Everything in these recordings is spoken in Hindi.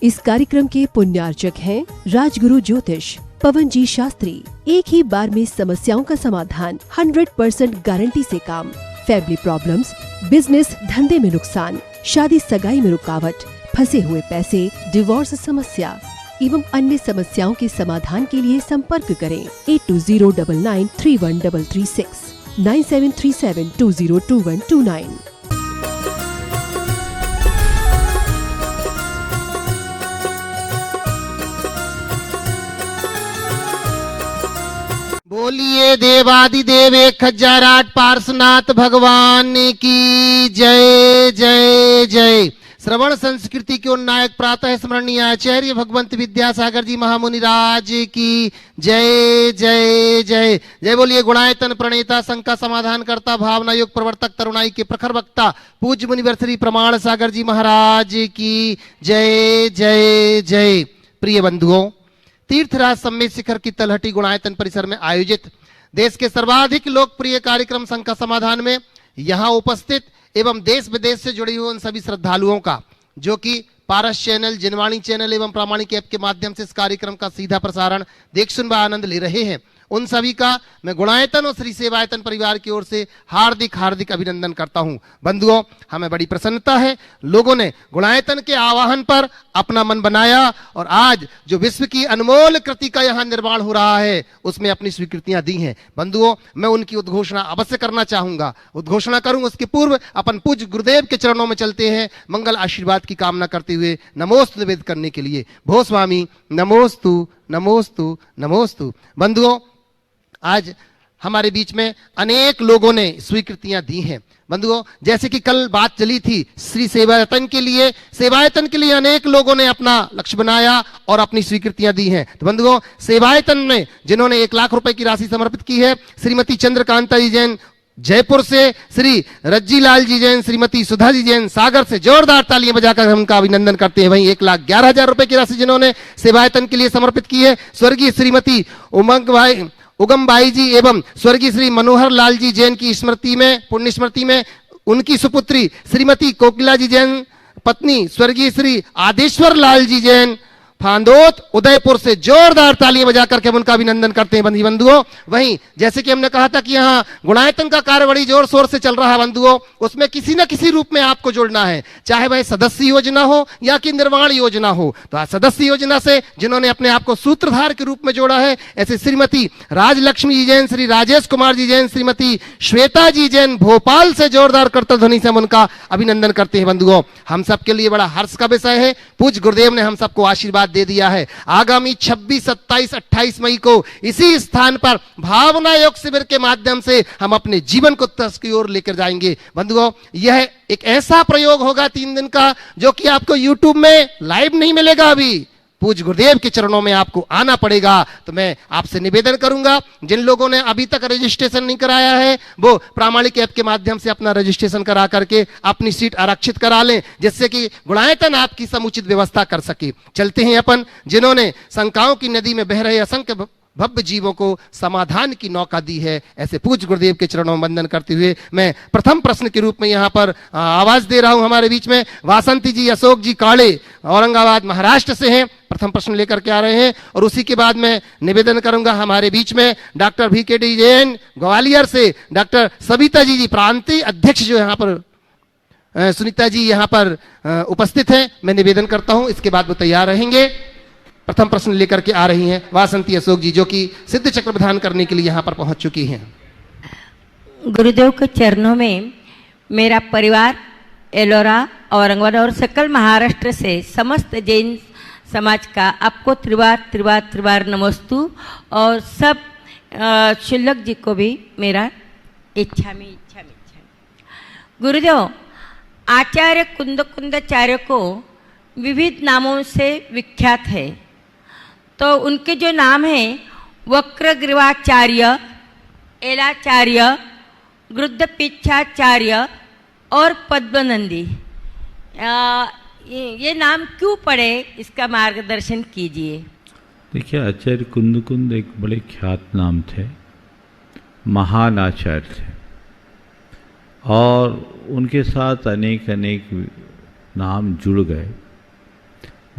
इस कार्यक्रम के पुण्यार्चक हैं राजगुरु ज्योतिष पवन जी शास्त्री। एक ही बार में समस्याओं का समाधान, 100% गारंटी से काम। फैमिली प्रॉब्लम्स, बिजनेस धंधे में नुकसान, शादी सगाई में रुकावट, फंसे हुए पैसे, डिवोर्स समस्या एवं अन्य समस्याओं के समाधान के लिए संपर्क करें 8209931336 9737202129। बोलिए देवादिदेव 1008 पार्श्वनाथ भगवान की जय जय जय। श्रवण संस्कृति के उन्नायक प्रातः स्मरणीय आचार्य भगवंत विद्यासागर जी महामुनिराज की जय जय जय जय। बोलिए गुणायतन प्रणेता, शंका समाधान करता, भावना योग प्रवर्तक, तरुणाई के प्रखर वक्ता, पूज्य मुनिवर श्री प्रमाण सागर जी महाराज की जय जय जय। प्रिय बंधुओं, तीर्थराज सम्मेद शिखर की तलहटी गुणायतन परिसर में आयोजित देश के सर्वाधिक लोकप्रिय कार्यक्रम शंका समाधान में यहाँ उपस्थित एवं देश विदेश से जुड़े हुए उन सभी श्रद्धालुओं का, जो कि पारस चैनल, जिनवाणी चैनल एवं प्रामाणिक ऐप के माध्यम से इस कार्यक्रम का सीधा प्रसारण देख सुन व आनंद ले रहे हैं, उन सभी का मैं गुणायतन और श्री सेवायतन परिवार की ओर से हार्दिक हार्दिक अभिनंदन करता हूं। बंधुओं, हमें बड़ी प्रसन्नता है, लोगों ने गुणायतन के आह्वान पर अपना मन बनाया और आज जो विश्व की अनमोल कृति का यहाँ निर्माण हो रहा है उसमें अपनी स्वीकृतियां दी हैं। बंधुओं, मैं उनकी उद्घोषणा अवश्य करना चाहूंगा। उद्घोषणा करूं उसके पूर्व अपन पूज्य गुरुदेव के चरणों में चलते हैं, मंगल आशीर्वाद की कामना करते हुए नमोस्तु निवेद करने के लिए। भो स्वामी नमोस्तु नमोस्तु नमोस्तु। बंधुओं, आज हमारे बीच में अनेक लोगों ने स्वीकृतियां दी हैं। बंधुओं, जैसे कि कल बात चली थी, श्री सेवायतन के लिए अनेक लोगों ने अपना लक्ष्य बनाया और अपनी स्वीकृतियां दी हैं। तो बंधुओं, सेवायतन में जिन्होंने 1 लाख रुपए की राशि समर्पित की है, श्रीमती चंद्रकांता जी जैन जयपुर से, श्री रज्जी लाल जी जैन, श्रीमती सुधा जी जैन सागर से, जोरदार तालियां बजाकर हम उनका अभिनंदन करते हैं। वहीं 1,11,000 रुपए की राशि जिन्होंने सेवायतन के लिए समर्पित की है, स्वर्गीय श्रीमती उगम बाई जी एवं स्वर्गीय श्री मनोहर लाल जी जैन की स्मृति में, पुण्य स्मृति में उनकी सुपुत्री श्रीमती कोकिला जी जैन, पत्नी स्वर्गीय श्री आदेश्वर लाल जी जैन फांदोत उदयपुर से, जोरदार तालियां बजाकर के हम उनका अभिनंदन करते हैं। बंधुओं, वहीं जैसे कि हमने कहा था कि यहाँ गुणायतन का कार्य बड़ी जोर शोर से चल रहा है बंधुओं, उसमें किसी न किसी रूप में आपको जुड़ना है, चाहे वह सदस्य योजना हो या कि निर्माण योजना हो। तो आज सदस्य योजना से जिन्होंने अपने आप को सूत्रधार के रूप में जोड़ा है, ऐसे श्रीमती राजलक्ष्मी जी जैन, श्री राजेश कुमार जी जैन, श्रीमती श्वेता जी जैन भोपाल से, जोरदार करतल ध्वनि से हम उनका अभिनंदन करते हैं। बंधुओं, हम सबके लिए बड़ा हर्ष का विषय है, पूज्य गुरुदेव ने हम सबको आशीर्वाद दे दिया है। आगामी 26, 27, 28 मई को इसी स्थान पर भावना योग शिविर के माध्यम से हम अपने जीवन को उत्कर्ष की ओर लेकर जाएंगे। बंधुओं, यह एक ऐसा प्रयोग होगा 3 दिन का, जो कि आपको YouTube में लाइव नहीं मिलेगा। अभी पूज्य गुरुदेव के चरणों में आपको आना पड़ेगा। तो मैं आपसे निवेदन करूंगा, जिन लोगों ने अभी तक रजिस्ट्रेशन नहीं कराया है, वो प्रामाणिक ऐप के माध्यम से अपना रजिस्ट्रेशन करा करके अपनी सीट आरक्षित करा लें, जिससे कि गुणायतन आपकी समुचित व्यवस्था कर सके। चलते हैं अपन, जिन्होंने शंकाओं की नदी में बह रहे असंख्य भव्य जीवों को समाधान की नौका दी है, ऐसे पूज्य गुरुदेव के चरणों में वंदन करते हुए मैं प्रथम प्रश्न के रूप में यहाँ पर आवाज दे रहा हूं। हमारे बीच में वासंती जी, अशोक जी काड़े औरंगाबाद महाराष्ट्र से हैं, प्रथम प्रश्न लेकर के आ रहे हैं। और उसी के बाद मैं निवेदन करूंगा हमारे बीच में डॉक्टर VKD जैन ग्वालियर से, डॉक्टर सविता जी प्रांतीय अध्यक्ष जो यहाँ पर सुनीता जी यहाँ पर उपस्थित हैं, मैं निवेदन करता हूँ, इसके बाद वो तैयार रहेंगे। प्रथम प्रश्न लेकर के आ रही हैं वासंती अशोक जी, जो कि सिद्ध चक्र प्रदान करने के लिए यहाँ पर पहुंच चुकी हैं। गुरुदेव के चरणों में मेरा परिवार एलोरा, औरंगाबाद और सकल महाराष्ट्र से समस्त जैन समाज का आपको त्रिवार नमोस्तु, और सब शुल्लक जी को भी मेरा इच्छा में। गुरुदेव, आचार्य कुंदचार्य को विविध नामों से विख्यात है, तो उनके जो नाम हैं वक्रग्रीवाचार्य, एलाचार्य, गृद्धपीच्छाचार्य और पद्मनंदी, ये नाम क्यों पड़े, इसका मार्गदर्शन कीजिए। देखिए, आचार्य कुंद एक बड़े ख्यात नाम थे, महान आचार्य थे, और उनके साथ अनेक नाम जुड़ गए।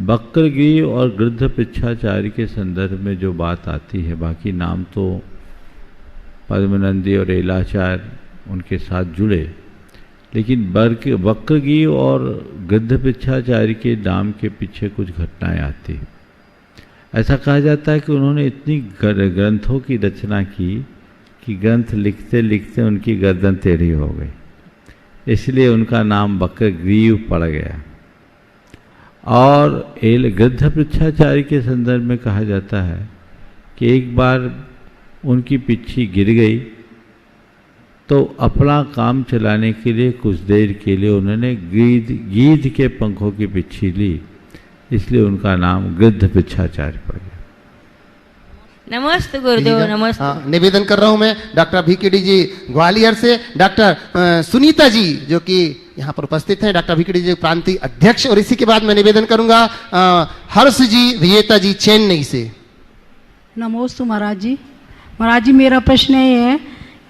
वक्रगृह और गृध्र पृच्छाचार्य के संदर्भ में जो बात आती है, बाकी नाम तो पद्मनंदी और एलाचार्य उनके साथ जुड़े, लेकिन वक्रगृह और गृध्र पृच्छाचार्य के नाम के पीछे कुछ घटनाएं आती। ऐसा कहा जाता है कि उन्होंने इतनी ग्रंथों की रचना की कि ग्रंथ लिखते लिखते उनकी गर्दन टेढ़ी हो गई, इसलिए उनका नाम वक्रगृह पड़ गया। और गृध्र पृच्छाचार्य के संदर्भ में कहा जाता है कि एक बार उनकी पिच्छी गिर गई तो अपना काम चलाने के लिए कुछ देर के लिए उन्होंने गीध के पंखों की पिच्छी ली, इसलिए उनका नाम गृध्र पृच्छाचार्य पड़ गया। नमस्ते गुरुदेव, नमस्ते। हाँ, निवेदन कर रहा हूं मैं डॉक्टर भिकेडी जी ग्वालियर से, डॉक्टर सुनीता जी जो कि यहाँ पर उपस्थित हैं, डॉक्टर भिकेडी जी प्रांतीय अध्यक्ष, और इसी के बाद मैं निवेदन करूंगा हर्ष जी विजेता जी चेन्नई से। नमोस्तु महाराज जी। महाराज जी, मेरा प्रश्न ये है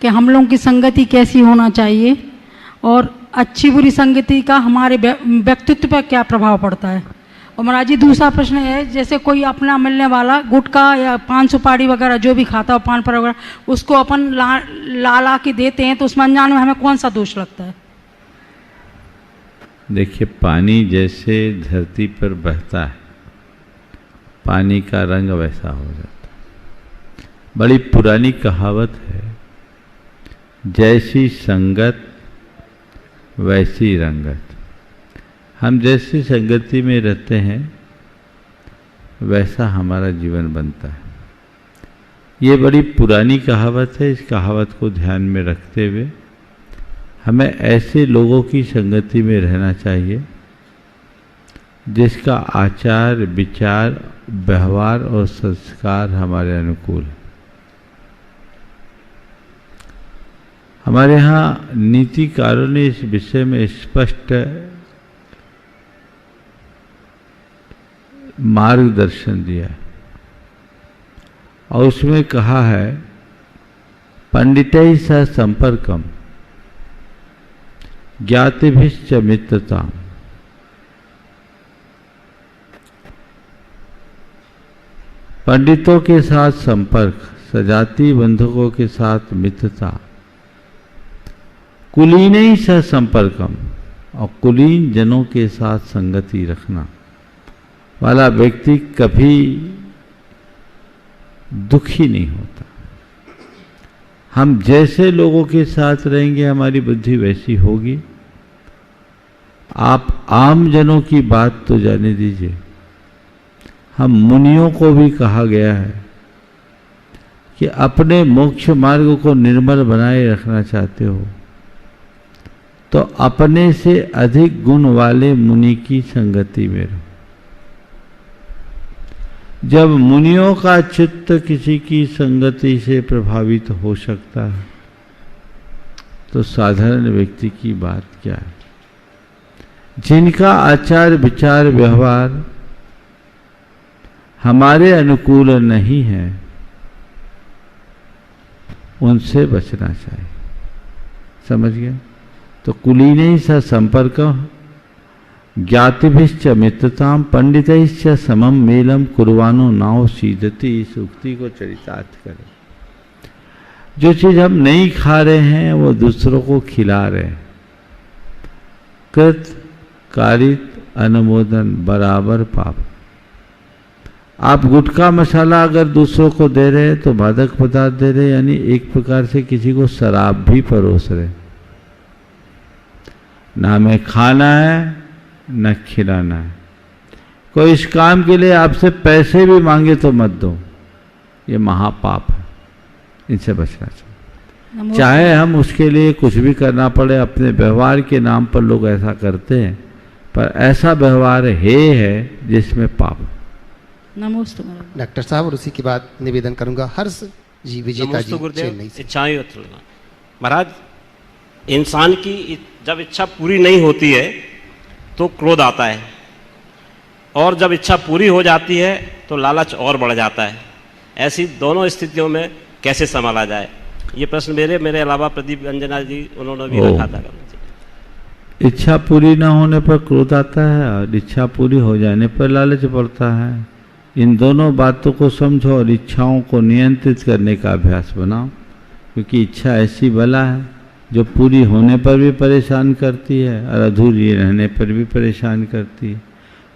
कि हम लोगों की संगति कैसी होना चाहिए और अच्छी बुरी संगति का हमारे व्यक्तित्व पर क्या प्रभाव पड़ता है। और महाराज जी, दूसरा प्रश्न है, जैसे कोई अपना मिलने वाला गुटखा या पान सुपारी वगैरह जो भी खाता हो, पान पर वगैरह, उसको अपन ला के देते हैं, तो उस अनजान में हमें कौन सा दोष लगता है? देखिए, पानी जैसे धरती पर बहता है, पानी का रंग वैसा हो जाता है। बड़ी पुरानी कहावत है, जैसी संगत वैसी रंगत। हम जैसी संगति में रहते हैं वैसा हमारा जीवन बनता है। ये बड़ी पुरानी कहावत है। इस कहावत को ध्यान में रखते हुए हमें ऐसे लोगों की संगति में रहना चाहिए जिसका आचार विचार व्यवहार और संस्कार हमारे अनुकूल है। हमारे यहाँ नीतिकारों ने इस विषय में स्पष्ट मार्गदर्शन दिया है और उसमें कहा है, पंडितैः सह संपर्कम ज्ञातिभिश्च मित्रताम। पंडितों के साथ संपर्क, सजाती बंधुकों के साथ मित्रता, कुलीनैः सह संपर्कम, और कुलीन जनों के साथ संगति रखना वाला व्यक्ति कभी दुखी नहीं होता। हम जैसे लोगों के साथ रहेंगे हमारी बुद्धि वैसी होगी। आप आम जनों की बात तो जाने दीजिए, हम मुनियों को भी कहा गया है कि अपने मोक्ष मार्ग को निर्मल बनाए रखना चाहते हो तो अपने से अधिक गुण वाले मुनि की संगति में रहो। जब मुनियों का चित्त किसी की संगति से प्रभावित हो सकता है तो साधारण व्यक्ति की बात क्या है। जिनका आचार विचार व्यवहार हमारे अनुकूल नहीं है उनसे बचना चाहिए। समझ गए? तो कुलीनैः सह संपर्कः ज्ञातिभिश्च मित्रताम पंडितैश्च समम मेलम कुर्वाणो नाव सीदति। इस उक्ति को चरितार्थ करें। जो चीज हम नहीं खा रहे हैं वो दूसरों को खिला रहे हैं। कृत कारित अनुमोदन बराबर पाप। आप गुटखा मसाला अगर दूसरों को दे रहे हैं तो मादक पदार्थ दे रहे, यानी एक प्रकार से किसी को शराब भी परोस रहे। ना हमें खाना है न खिलाना है। कोई इस काम के लिए आपसे पैसे भी मांगे तो मत दो, ये महापाप है। इनसे बचना चाहिए। चाहे हम उसके लिए कुछ भी करना पड़े, अपने व्यवहार के नाम पर लोग ऐसा करते हैं, पर ऐसा व्यवहार है जिसमें पाप। नमस्ते डॉक्टर साहब, और उसी के बाद निवेदन करूंगा हर्ष जी विजेता जी चेन्नई से। इच्छाएं महाराज, इंसान की जब इच्छा पूरी नहीं होती है तो क्रोध आता है, और जब इच्छा पूरी हो जाती है तो लालच और बढ़ जाता है। ऐसी दोनों स्थितियों में कैसे संभाला जाए, ये प्रश्न मेरे अलावा प्रदीप अंजना जी उन्होंने भी रखा था। इच्छा पूरी न होने पर क्रोध आता है और इच्छा पूरी हो जाने पर लालच बढ़ता है। इन दोनों बातों को समझो और इच्छाओं को नियंत्रित करने का अभ्यास बनाओ, क्योंकि इच्छा ऐसी बला है जो पूरी होने पर भी परेशान करती है और अधूरी रहने पर भी परेशान करती है।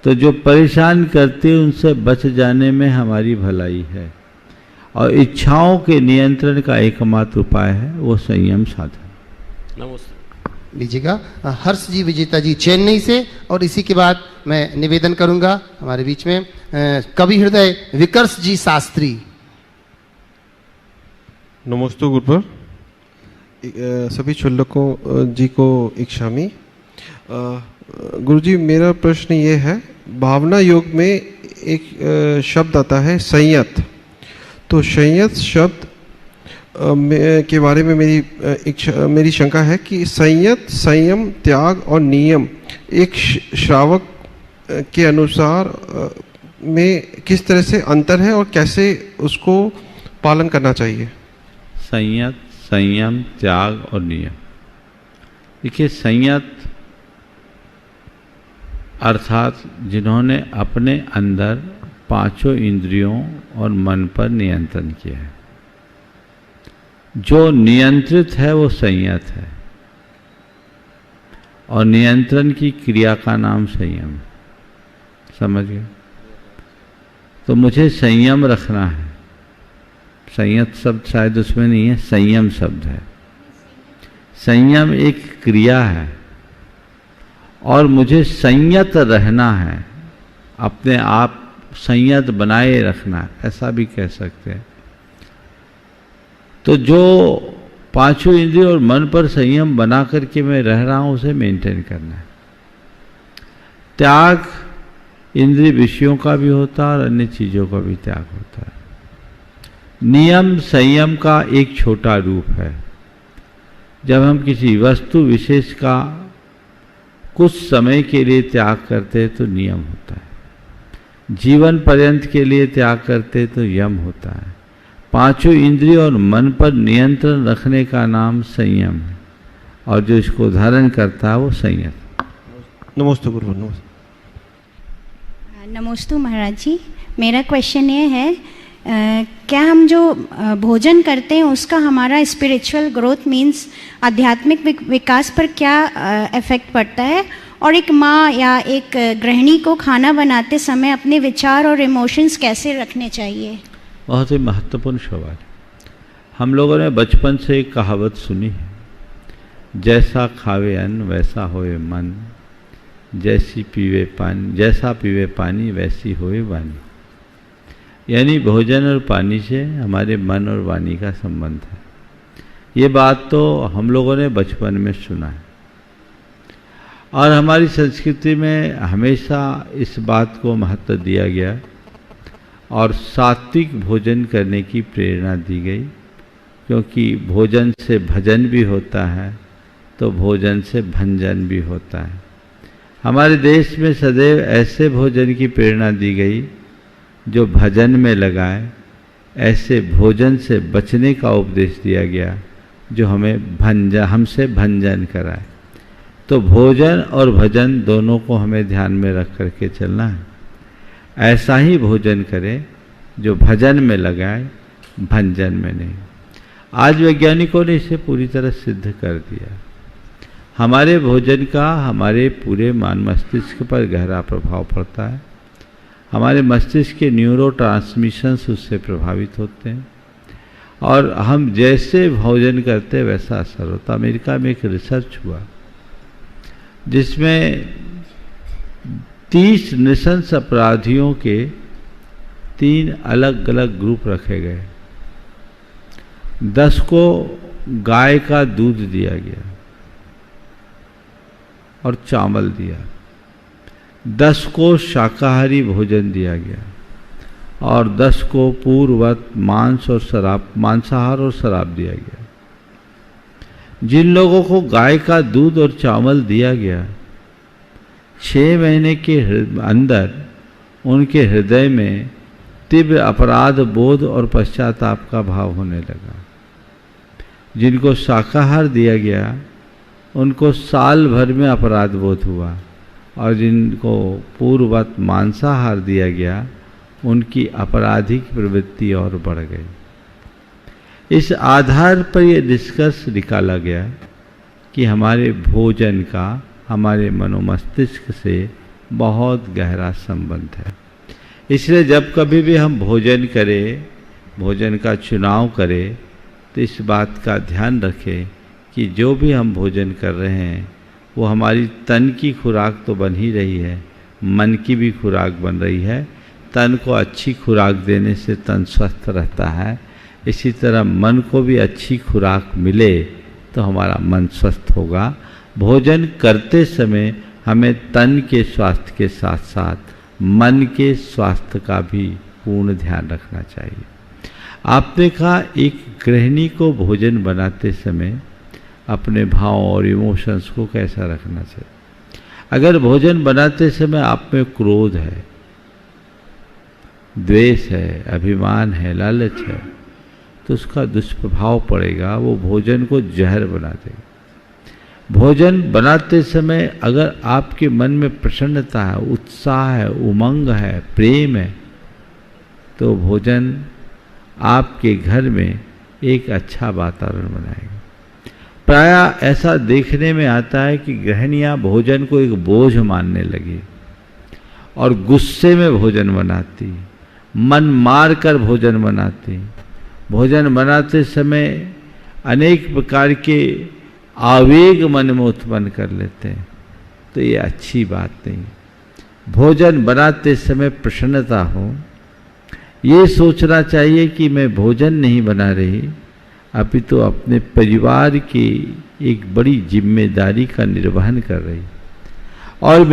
तो जो परेशान करती है उनसे बच जाने में हमारी भलाई है, और इच्छाओं के नियंत्रण का एकमात्र उपाय है वो संयम साधन। नमस्ते। लीजिएगा हर्ष जी विजेता जी चेन्नई से, और इसी के बाद मैं निवेदन करूंगा हमारे बीच में कवि हृदय विकर्ष जी शास्त्री। नमस्ते गुरुपर, सभी शुल्लकों जी को इक्षामी। गुरुजी, मेरा प्रश्न ये है, भावना योग में एक शब्द आता है संयत। तो संयत शब्द के बारे में मेरी शंका है कि संयत, संयम, त्याग और नियम एक श्रावक के अनुसार में किस तरह से अंतर है और कैसे उसको पालन करना चाहिए? संयत, संयम, त्याग और नियम। देखिए, संयत अर्थात जिन्होंने अपने अंदर पांचों इंद्रियों और मन पर नियंत्रण किया है। जो नियंत्रित है वो संयत है, और नियंत्रण की क्रिया का नाम संयम है। समझ गए? तो मुझे संयम रखना है। संयत शब्द शायद उसमें नहीं है, संयम शब्द है। संयम एक क्रिया है और मुझे संयत रहना है, अपने आप संयत बनाए रखना है, ऐसा भी कह सकते हैं। तो जो पांचों इंद्रियों और मन पर संयम बना करके मैं रह रहा हूं, उसे मेंटेन करना है। त्याग इंद्रिय विषयों का भी होता है और अन्य चीजों का भी त्याग होता है। नियम संयम का एक छोटा रूप है। जब हम किसी वस्तु विशेष का कुछ समय के लिए त्याग करते हैं तो नियम होता है। जीवन पर्यंत के लिए त्याग करते तो यम होता है। पांचों इंद्रियों और मन पर नियंत्रण रखने का नाम संयम है, और जो इसको धारण करता है वो संयत। नमस्ते गुरु। नमस्ते। नमस्ते महाराज जी, मेरा क्वेश्चन ये है, क्या हम जो भोजन करते हैं उसका हमारा स्पिरिचुअल ग्रोथ मीन्स आध्यात्मिक विकास पर क्या इफेक्ट पड़ता है? और एक माँ या एक गृहिणी को खाना बनाते समय अपने विचार और इमोशंस कैसे रखने चाहिए? बहुत ही महत्वपूर्ण सवाल। हम लोगों ने बचपन से एक कहावत सुनी है, जैसा खावे अन्न वैसा होए मन, जैसा पीवे पानी वैसी होए वाणी। यानी भोजन और पानी से हमारे मन और वाणी का संबंध है। ये बात तो हम लोगों ने बचपन में सुना है, और हमारी संस्कृति में हमेशा इस बात को महत्व दिया गया और सात्विक भोजन करने की प्रेरणा दी गई, क्योंकि भोजन से भजन भी होता है तो भोजन से भंजन भी होता है। हमारे देश में सदैव ऐसे भोजन की प्रेरणा दी गई जो भजन में लगाए, ऐसे भोजन से बचने का उपदेश दिया गया जो हमसे भंजन कराए। तो भोजन और भजन दोनों को हमें ध्यान में रख करके चलना है। ऐसा ही भोजन करें जो भजन में लगाए, भंजन में नहीं। आज वैज्ञानिकों ने इसे पूरी तरह सिद्ध कर दिया। हमारे भोजन का हमारे पूरे मस्तिष्क पर गहरा प्रभाव पड़ता है। हमारे मस्तिष्क के न्यूरो ट्रांसमिशंस उससे प्रभावित होते हैं, और हम जैसे भोजन करते वैसा असर होता। अमेरिका में एक रिसर्च हुआ जिसमें 30 नृशंस अपराधियों के 3 अलग अलग ग्रुप रखे गए। 10 को गाय का दूध दिया गया और चावल दिया, 10 को शाकाहारी भोजन दिया गया, और 10 को पूर्ववत मांसाहार और शराब दिया गया। जिन लोगों को गाय का दूध और चावल दिया गया, 6 महीने के अंदर उनके हृदय में तीव्र अपराध बोध और पश्चाताप का भाव होने लगा। जिनको शाकाहार दिया गया उनको साल भर में अपराध बोध हुआ, और जिनको पूर्ववत मांसाहार दिया गया उनकी आपराधिक प्रवृत्ति और बढ़ गई। इस आधार पर यह निष्कर्ष निकाला गया कि हमारे भोजन का हमारे मनोमस्तिष्क से बहुत गहरा संबंध है। इसलिए जब कभी भी हम भोजन करें, भोजन का चुनाव करें, तो इस बात का ध्यान रखें कि जो भी हम भोजन कर रहे हैं वो हमारी तन की खुराक तो बन ही रही है, मन की भी खुराक बन रही है। तन को अच्छी खुराक देने से तन स्वस्थ रहता है, इसी तरह मन को भी अच्छी खुराक मिले तो हमारा मन स्वस्थ होगा। भोजन करते समय हमें तन के स्वास्थ्य के साथ साथ मन के स्वास्थ्य का भी पूर्ण ध्यान रखना चाहिए। आपने कहा एक गृहिणी को भोजन बनाते समय अपने भाव और इमोशंस को कैसा रखना चाहिए। अगर भोजन बनाते समय आप में क्रोध है, द्वेष है, अभिमान है, लालच है, तो उसका दुष्प्रभाव पड़ेगा, वो भोजन को जहर बना देगा। भोजन बनाते समय अगर आपके मन में प्रसन्नता है, उत्साह है, उमंग है, प्रेम है, तो भोजन आपके घर में एक अच्छा वातावरण बनाएगा। प्रायः ऐसा देखने में आता है कि गृहिणियां भोजन को एक बोझ मानने लगी और गुस्से में भोजन बनाती, मन मार कर भोजन बनाती, भोजन बनाते समय अनेक प्रकार के आवेग मन में उत्पन्न कर लेते हैं, तो ये अच्छी बात नहीं। भोजन बनाते समय प्रसन्नता हो, ये सोचना चाहिए कि मैं भोजन नहीं बना रही, अपितु अपने परिवार की एक बड़ी जिम्मेदारी का निर्वहन कर रही, और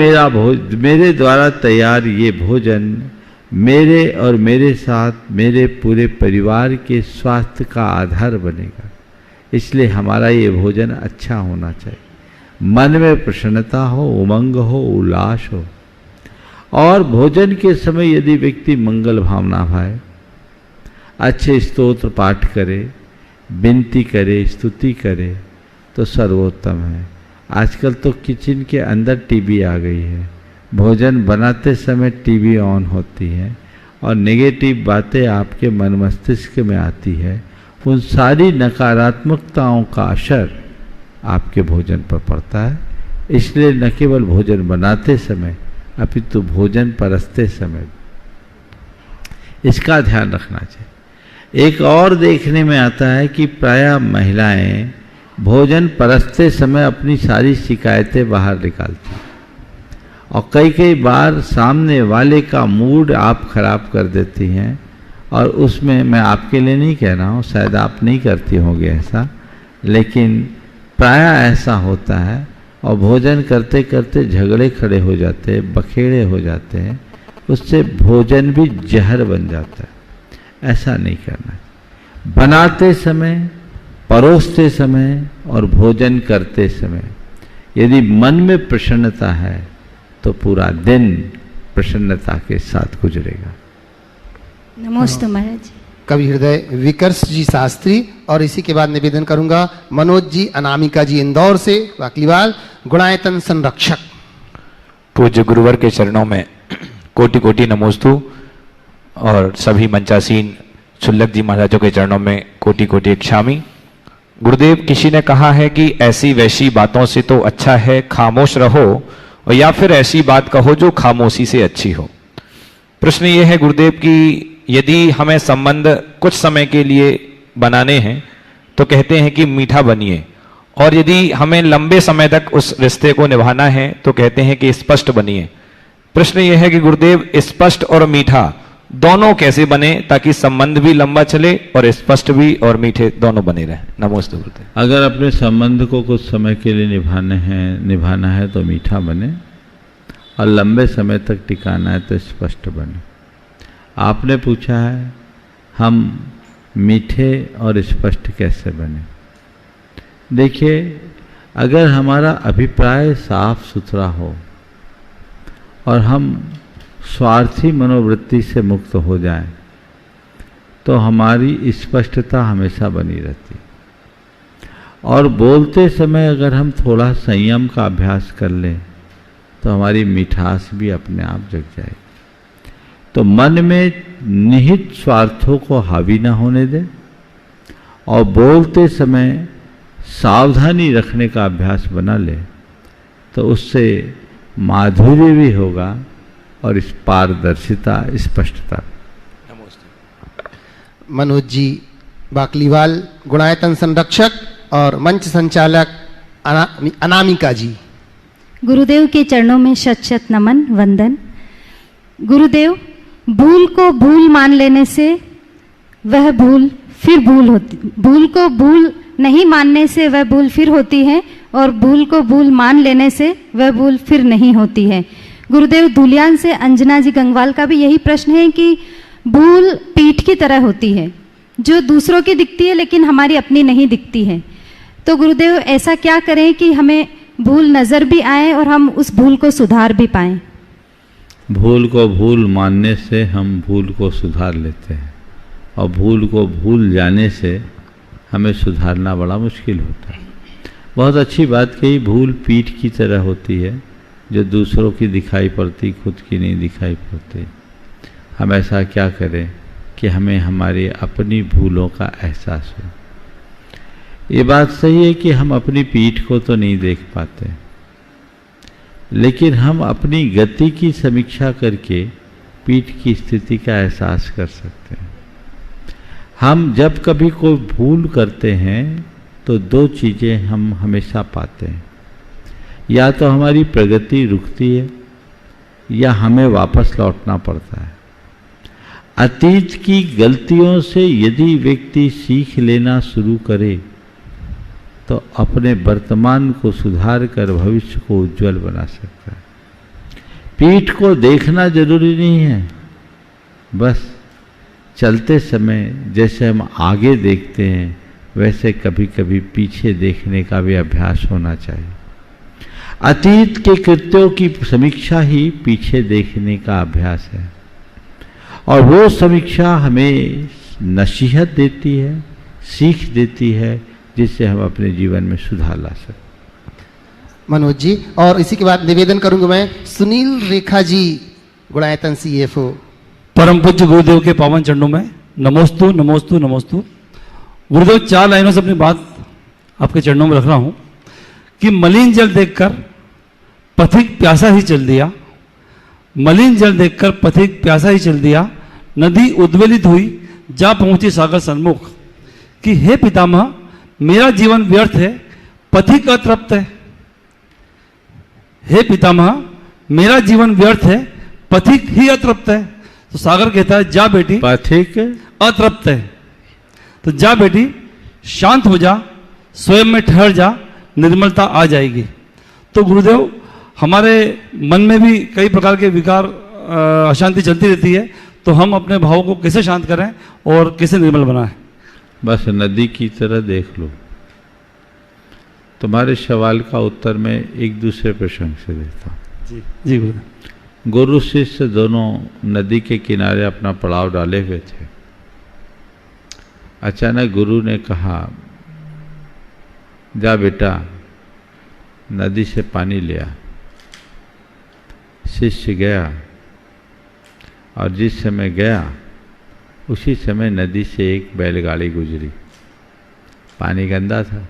मेरे द्वारा तैयार ये भोजन मेरे और मेरे साथ मेरे पूरे परिवार के स्वास्थ्य का आधार बनेगा। इसलिए हमारा ये भोजन अच्छा होना चाहिए, मन में प्रसन्नता हो, उमंग हो, उल्लास हो। और भोजन के समय यदि व्यक्ति मंगल भावना भाए, अच्छे स्तोत्र पाठ करे, विनती करे, स्तुति करे, तो सर्वोत्तम है। आजकल तो किचन के अंदर टीवी आ गई है, भोजन बनाते समय टीवी ऑन होती है और नेगेटिव बातें आपके मन मस्तिष्क में आती है। उन सारी नकारात्मकताओं का असर आपके भोजन पर पड़ता है। इसलिए न केवल भोजन बनाते समय अपितु भोजन परसते समय इसका ध्यान रखना चाहिए। एक और देखने में आता है कि प्रायः महिलाएं भोजन परसते समय अपनी सारी शिकायतें बाहर निकालती हैं और कई बार सामने वाले का मूड आप खराब कर देती हैं। और उसमें मैं आपके लिए नहीं कह रहा हूँ, शायद आप नहीं करती होंगे ऐसा, लेकिन प्रायः ऐसा होता है और भोजन करते करते झगड़े खड़े हो जाते हैं, बखेड़े हो जाते हैं, उससे भोजन भी जहर बन जाता है। ऐसा नहीं करना। बनाते समय, परोसते समय और भोजन करते समय यदि मन में प्रसन्नता है तो पूरा दिन प्रसन्नता के साथ गुजरेगा। नमस्ते महाराज। कवि हृदय विकर्ष जी शास्त्री, और इसी के बाद निवेदन करूंगा मनोज जी, अनामिका जी इंदौर से, वाकलीवाल, गुणायतन संरक्षक। पूज्य गुरुवर के चरणों में कोटि कोटि नमोस्तु और सभी मंचासीन सुल्लभ जी महाराजों के चरणों में कोटि कोटि क्षामी। गुरुदेव, किसी ने कहा है कि ऐसी वैसी बातों से तो अच्छा है खामोश रहो, और या फिर ऐसी बात कहो जो खामोशी से अच्छी हो। प्रश्न ये है गुरुदेव कि यदि हमें संबंध कुछ समय के लिए बनाने हैं तो कहते हैं कि मीठा बनिए, और यदि हमें लंबे समय तक उस रिश्ते को निभाना है तो कहते हैं कि स्पष्ट बनिए। प्रश्न यह है कि गुरुदेव, स्पष्ट और मीठा दोनों कैसे बने ताकि संबंध भी लंबा चले और स्पष्ट भी और मीठे दोनों बने रहें। नमस्ते गुरुदेव। अगर अपने संबंध को कुछ समय के लिए निभाना है तो मीठा बने, और लंबे समय तक टिकाना है तो स्पष्ट बने। आपने पूछा है हम मीठे और स्पष्ट कैसे बने। देखिए, अगर हमारा अभिप्राय साफ सुथरा हो और हम स्वार्थी मनोवृत्ति से मुक्त हो जाएं, तो हमारी स्पष्टता हमेशा बनी रहती। और बोलते समय अगर हम थोड़ा संयम का अभ्यास कर लें तो हमारी मिठास भी अपने आप जग जाएगी। तो मन में निहित स्वार्थों को हावी ना होने दें और बोलते समय सावधानी रखने का अभ्यास बना ले, तो उससे माधुर्य भी होगा और इस पारदर्शिता, स्पष्टता। मनोज जी बाकलीवाल, गुणायतन संरक्षक और मंच संचालक अनामिका जी। गुरुदेव के चरणों में शत शत नमन वंदन। गुरुदेव, भूल को भूल मान लेने से वह भूल फिर भूल होती, भूल को भूल नहीं मानने से वह भूल फिर होती है और भूल को भूल मान लेने से वह भूल फिर नहीं होती है। गुरुदेव, धुलियान से अंजना जी गंगवाल का भी यही प्रश्न है कि भूल पीठ की तरह होती है जो दूसरों की दिखती है लेकिन हमारी अपनी नहीं दिखती है। तो गुरुदेव, ऐसा क्या करें कि हमें भूल नजर भी आए और हम उस भूल को सुधार भी पाएं? भूल को भूल मानने से हम भूल को सुधार लेते हैं और भूल को भूल जाने से हमें सुधारना बड़ा मुश्किल होता है। बहुत अच्छी बात कही, भूल पीठ की तरह होती है जो दूसरों की दिखाई पड़ती, खुद की नहीं दिखाई पड़ती। हम ऐसा क्या करें कि हमें हमारी अपनी भूलों का एहसास हो। ये बात सही है कि हम अपनी पीठ को तो नहीं देख पाते, लेकिन हम अपनी गति की समीक्षा करके पीठ की स्थिति का एहसास कर सकते हैं। हम जब कभी कोई भूल करते हैं तो दो चीज़ें हम हमेशा पाते हैं, या तो हमारी प्रगति रुकती है या हमें वापस लौटना पड़ता है। अतीत की गलतियों से यदि व्यक्ति सीख लेना शुरू करे तो अपने वर्तमान को सुधार कर भविष्य को उज्जवल बना सकता है। पीठ को देखना जरूरी नहीं है, बस चलते समय जैसे हम आगे देखते हैं वैसे कभी कभी पीछे देखने का भी अभ्यास होना चाहिए। अतीत के कृत्यों की समीक्षा ही पीछे देखने का अभ्यास है और वो समीक्षा हमें नसीहत देती है, सीख देती है, जिससे हम अपने जीवन में सुधार ला सकते। मनोज जी, और इसी के बाद निवेदन करूंगा मैं सुनील रेखा जी, गुणायतन CFO। परम पूज्य गुरुदेव के पावन चरणों में नमोस्तु नमोस्तु नमोस्तु। गुरुदेव, 4 लाइनों से अपनी बात आपके चरणों में रख रहा हूं कि मलिन जल देखकर पथिक प्यासा ही चल दिया, मलिन जल देखकर पथिक प्यासा ही चल दिया, नदी उद्वेलित हुई जा पहुंची सागर सन्मुख। कि हे पितामह, मेरा जीवन व्यर्थ है, पथिक अतृप्त है। हे पितामह, मेरा जीवन व्यर्थ है, पथिक ही अतृप्त है। तो सागर कहता है, जा बेटी, पथिक अतृप्त है, तो जा बेटी, शांत हो जा, स्वयं में ठहर जा, निर्मलता आ जाएगी। तो गुरुदेव, हमारे मन में भी कई प्रकार के विकार, अशांति चलती रहती है, तो हम अपने भाव को कैसे शांत करें और कैसे निर्मल बनाएं? बस नदी की तरह देख लो। तुम्हारे सवाल का उत्तर मैं एक दूसरे प्रसंग से देता हूँ। जी जी गुरुदेव। गुरु शिष्य दोनों नदी के किनारे अपना पड़ाव डाले हुए थे। अचानक गुरु ने कहा, जा बेटा नदी से पानी ले आ। शिष्य गया और जिस समय गया उसी समय नदी से एक बैलगाड़ी गुजरी। पानी गंदा था।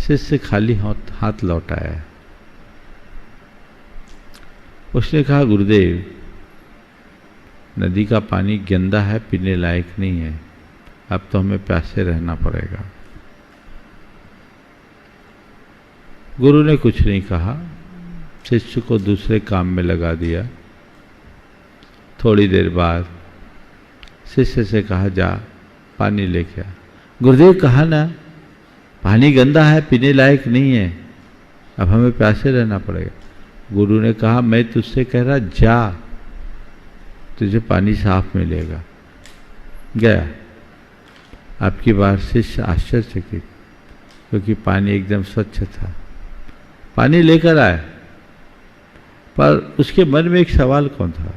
शिष्य खाली हाथ लौट आया। उसने कहा, गुरुदेव नदी का पानी गंदा है, पीने लायक नहीं है, अब तो हमें प्यासे रहना पड़ेगा। गुरु ने कुछ नहीं कहा, शिष्य को दूसरे काम में लगा दिया। थोड़ी देर बाद शिष्य से कहा, जा पानी लेके आ। गुरुदेव कहा ना, पानी गंदा है, पीने लायक नहीं है, अब हमें प्यासे रहना पड़ेगा। गुरु ने कहा, मैं तुझसे कह रहा, जा, तुझे पानी साफ मिलेगा। गया। आपकी बार शिष्य आश्चर्यचकित, क्योंकि पानी एकदम स्वच्छ था। पानी लेकर आए, पर उसके मन में एक सवाल कौन था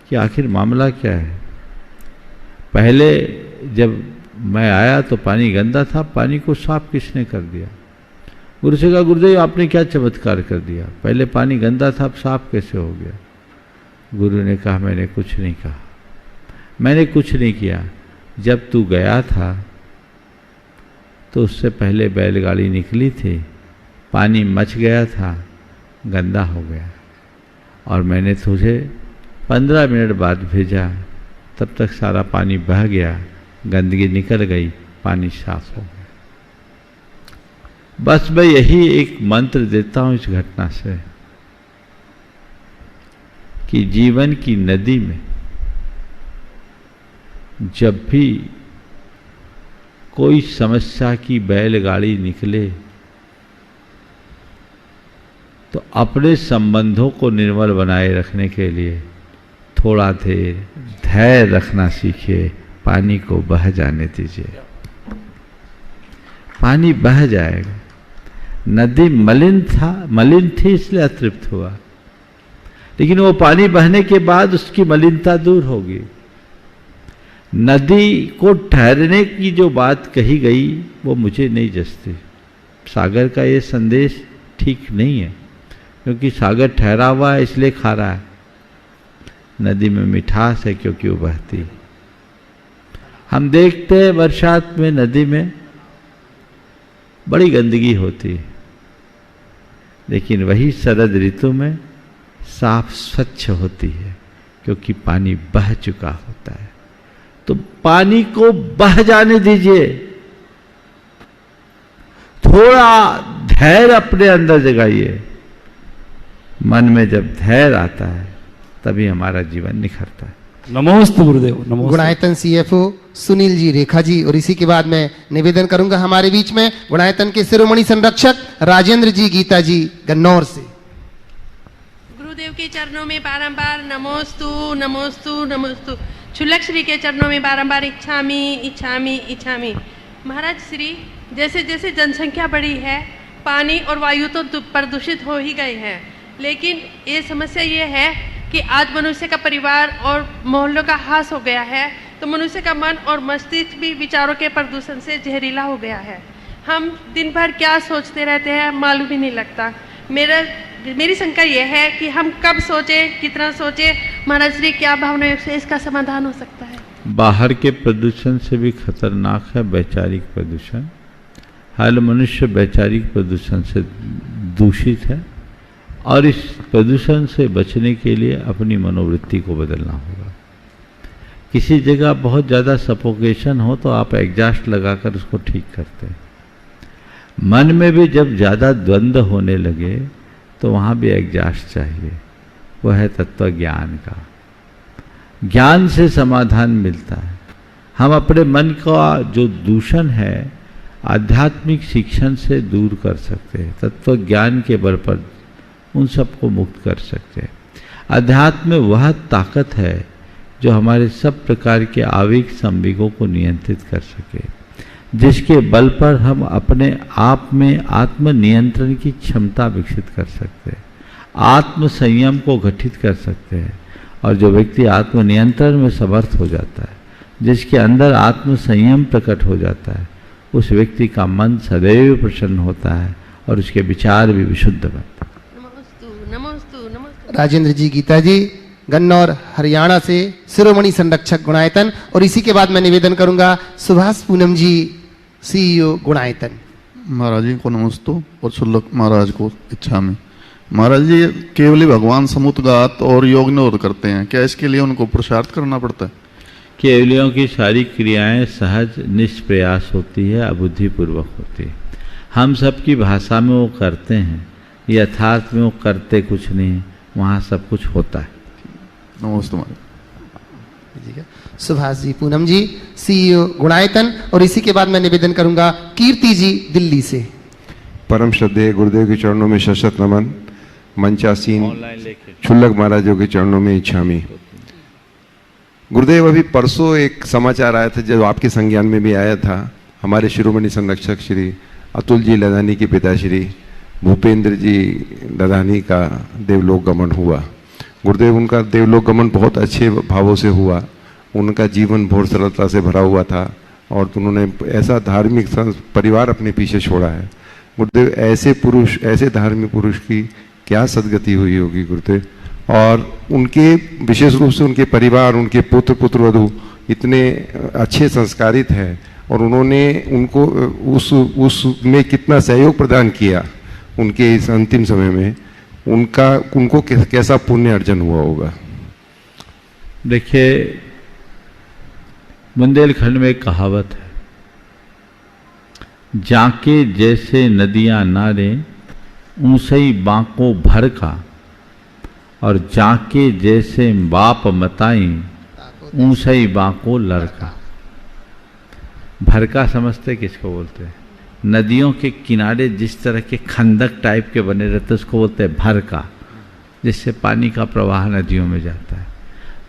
कि आखिर मामला क्या है। पहले जब मैं आया तो पानी गंदा था, पानी को साफ किसने कर दिया? गुरु से कहा, गुरुदेव आपने क्या चमत्कार कर दिया, पहले पानी गंदा था अब साफ कैसे हो गया? गुरु ने कहा, मैंने कुछ नहीं कहा, मैंने कुछ नहीं किया। जब तू गया था तो उससे पहले बैलगाड़ी निकली थी, पानी मच गया था, गंदा हो गया, और मैंने तुझे 15 मिनट बाद भेजा, तब तक सारा पानी बह गया, गंदगी निकल गई, पानी साफ हो गया। बस मैं यही एक मंत्र देता हूं इस घटना से कि जीवन की नदी में जब भी कोई समस्या की बैलगाड़ी निकले तो अपने संबंधों को निर्मल बनाए रखने के लिए थोड़ा देर धैर्य रखना सीखिए, पानी को बह जाने दीजिए, पानी बह जाएगा। नदी मलिन थी इसलिए अतृप्त हुआ, लेकिन वो पानी बहने के बाद उसकी मलिनता दूर होगी। नदी को ठहरने की जो बात कही गई वो मुझे नहीं जचती। सागर का ये संदेश ठीक नहीं है, क्योंकि सागर ठहरा हुआ है इसलिए खा रहा है। नदी में मिठास है क्योंकि वो बहती। हम देखते हैं बरसात में नदी में बड़ी गंदगी होती है, लेकिन वही शरद ऋतु में साफ स्वच्छ होती है क्योंकि पानी बह चुका होता है। तो पानी को बह जाने दीजिए, थोड़ा धैर्य अपने अंदर जगाइए। मन में जब धैर्य आता है तभी हमारा जीवन निखरता है। नमोस्तु गुरुदेव। नमोस्तु। गुणायतन CFO सुनील जी, रेखा जी, और इसी के बाद मैं निवेदन करूंगा हमारे बीच में गुणायतन के शिरोमणि संरक्षक राजेंद्र जी, गीता जी गन्नौर से। गुरुदेव के चरणों में बारंबार नमोस्तु नमोस्तु नमोस्तु। क्षुल्लक श्री के चरणों में बारंबार इच्छामी इच्छामी इच्छामी। महाराज श्री, जैसे जैसे जनसंख्या बढ़ी है, पानी और वायु तो प्रदूषित हो ही गए हैं, लेकिन ये समस्या ये है कि आज मनुष्य का परिवार और मोहल्लों का हास हो गया है, तो मनुष्य का मन और मस्तिष्क भी विचारों के प्रदूषण से जहरीला हो गया है। हम दिन भर क्या सोचते रहते हैं मालूम ही नहीं लगता। मेरी शंका यह है कि हम कब सोचे, कितना सोचे। महाराज श्री, क्या भावना से इसका समाधान हो सकता है? बाहर के प्रदूषण से भी खतरनाक है वैचारिक प्रदूषण। हर मनुष्य वैचारिक प्रदूषण से दूषित है, और इस प्रदूषण से बचने के लिए अपनी मनोवृत्ति को बदलना होगा। किसी जगह बहुत ज़्यादा सफोकेशन हो तो आप एग्जॉस्ट लगाकर उसको ठीक करते हैं। मन में भी जब ज़्यादा द्वंद्व होने लगे तो वहाँ भी एग्जॉस्ट चाहिए। वह है तत्व ज्ञान का। ज्ञान से समाधान मिलता है। हम अपने मन का जो दूषण है आध्यात्मिक शिक्षण से दूर कर सकते हैं। तत्व ज्ञान के बल पर उन सबको मुक्त कर सकते हैं। अध्यात्म में वह ताकत है जो हमारे सब प्रकार के आवेग संवेगों को नियंत्रित कर सके, जिसके बल पर हम अपने आप में आत्म नियंत्रण की क्षमता विकसित कर सकते हैं, आत्म संयम को गठित कर सकते हैं। और जो व्यक्ति आत्म नियंत्रण में समर्थ हो जाता है, जिसके अंदर आत्म संयम प्रकट हो जाता है, उस व्यक्ति का मन सदैव प्रसन्न होता है और उसके विचार भी विशुद्ध बनते हैं। राजेंद्र जी, गीता जी गन्नौर हरियाणा से शिरोमणि संरक्षक गुणायतन, और इसी के बाद मैं निवेदन करूंगा सुभाष पूनम जी, CEO गुणायतन। महाराज जी को नमस्तु और क्षुल्लक महाराज को इच्छामी। महाराज जी, केवल ही भगवान समुद्गात और योग निरोध करते हैं, क्या इसके लिए उनको पुरुषार्थ करना पड़ता है? केवलियों की सारी क्रियाएं सहज निष्प्रयास होती है, अबुद्धिपूर्वक होती है। हम सबकी भाषा में वो करते हैं, यथार्थ में वो करते कुछ नहीं, वहाँ सब कुछ होता है। नमस्ते। सुभाष जी, पूनम जी, CEO गुणायतन, और इसी के बाद मैं निवेदन करूंगा कीर्ति जी, दिल्ली से। परम श्रद्धेय गुरुदेव के चरणों में शत नमन। मंचासीन क्षुल्लक महाराजों के चरणों में इच्छामी। गुरुदेव, अभी परसों एक समाचार आया था जो आपके संज्ञान में भी आया था। हमारे शिरोमणि संरक्षक श्री अतुल जी लधानी के पिता श्री भूपेंद्र जी लधानी का देवलोक गमन हुआ। गुरुदेव, उनका देवलोक गमन बहुत अच्छे भावों से हुआ। उनका जीवन बहुत सरलता से भरा हुआ था। और उन्होंने ऐसा धार्मिक परिवार अपने पीछे छोड़ा है। गुरुदेव, ऐसे पुरुष, ऐसे धार्मिक पुरुष की क्या सदगति हुई होगी गुरुदेव, और उनके विशेष रूप से उनके परिवार, उनके पुत्र पुत्रवधू इतने अच्छे संस्कारित हैं और उन्होंने उनको उसमें कितना सहयोग प्रदान किया उनके इस अंतिम समय में, उनको कैसा पुण्य अर्जन हुआ होगा। देखिए, बुंदेलखंड में एक कहावत है, जाके जैसे नदियां नारे ऊंसई बांको भर का, और जाके जैसे बाप मताई ऊंसई बांको लड़का। भरका समझते किसको बोलते हैं? नदियों के किनारे जिस तरह के खंदक टाइप के बने रहते उसको बोलते हैं भरका, जिससे पानी का प्रवाह नदियों में जाता है।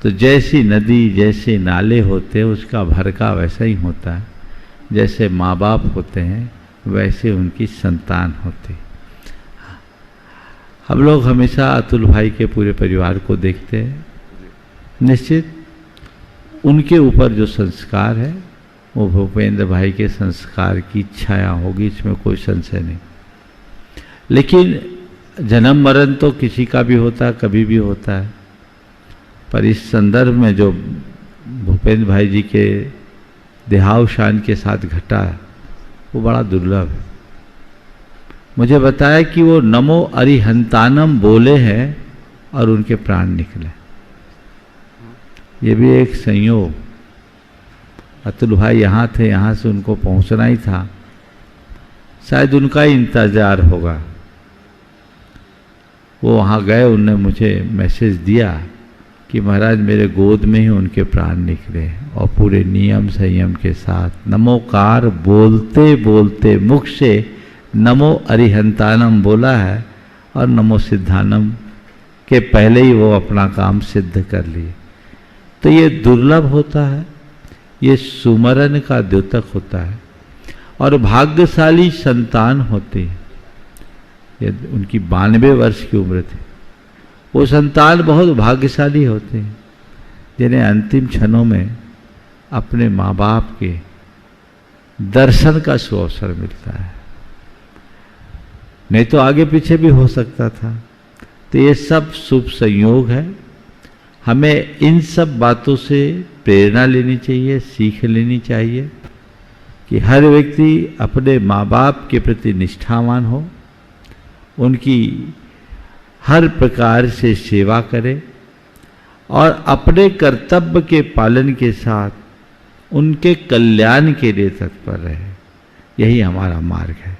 तो जैसी नदी, जैसे नाले होते हैं, उसका भरका वैसा ही होता है। जैसे माँ बाप होते हैं वैसे उनकी संतान होती। हम लोग हमेशा अतुल भाई के पूरे परिवार को देखते हैं। निश्चित उनके ऊपर जो संस्कार है वो भूपेंद्र भाई के संस्कार की छाया होगी, इसमें कोई संशय नहीं। लेकिन जन्म मरण तो किसी का भी होता है, कभी भी होता है, पर इस संदर्भ में जो भूपेंद्र भाई जी के देहावसान के साथ घटा है वो बड़ा दुर्लभ है। मुझे बताया कि वो नमो अरिहंतानम बोले हैं और उनके प्राण निकले। ये भी एक संयोग। अतुल भाई यहाँ थे, यहाँ से उनको पहुँचना ही था, शायद उनका ही इंतजार होगा। वो वहाँ गए, उनने मुझे मैसेज दिया कि महाराज मेरे गोद में ही उनके प्राण निकले, और पूरे नियम संयम के साथ नमोकार बोलते बोलते मुख से नमो अरिहंतानम बोला है, और नमो सिद्धानम के पहले ही वो अपना काम सिद्ध कर लिए। तो ये दुर्लभ होता है, ये सुमरन का द्योतक होता है, और भाग्यशाली संतान होती है। ये उनकी 92 वर्ष की उम्र थी। वो संतान बहुत भाग्यशाली होते हैं जिन्हें अंतिम क्षणों में अपने माँ बाप के दर्शन का सुअवसर मिलता है। नहीं तो आगे पीछे भी हो सकता था। तो ये सब शुभ संयोग है। हमें इन सब बातों से प्रेरणा लेनी चाहिए, सीख लेनी चाहिए कि हर व्यक्ति अपने माँ बाप के प्रति निष्ठावान हो, उनकी हर प्रकार से सेवा करे और अपने कर्तव्य के पालन के साथ उनके कल्याण के लिए तत्पर रहे। यही हमारा मार्ग है।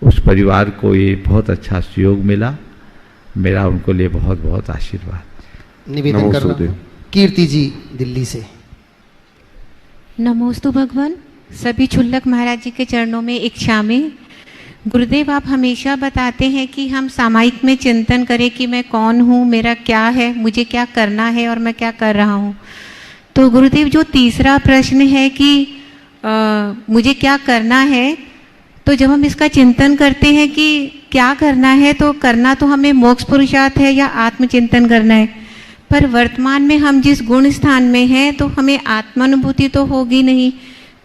उस परिवार को ये बहुत अच्छा सहयोग मिला। मेरा उनको लिए बहुत बहुत आशीर्वाद। निवेदन करना कीर्ति जी दिल्ली से। नमोस्तु भगवान। सभी छुल्लक महाराज जी के चरणों में एक शामिल। गुरुदेव, आप हमेशा बताते हैं कि हम सामायिक में चिंतन करें कि मैं कौन हूँ, मेरा क्या है, मुझे क्या करना है और मैं क्या कर रहा हूँ। तो गुरुदेव, जो तीसरा प्रश्न है कि मुझे क्या करना है, तो जब हम इसका चिंतन करते हैं कि क्या करना है, तो करना तो हमें मोक्ष पुरुषार्थ है या आत्मचिंतन करना है, पर वर्तमान में हम जिस गुण स्थान में हैं तो हमें आत्मानुभूति तो होगी नहीं।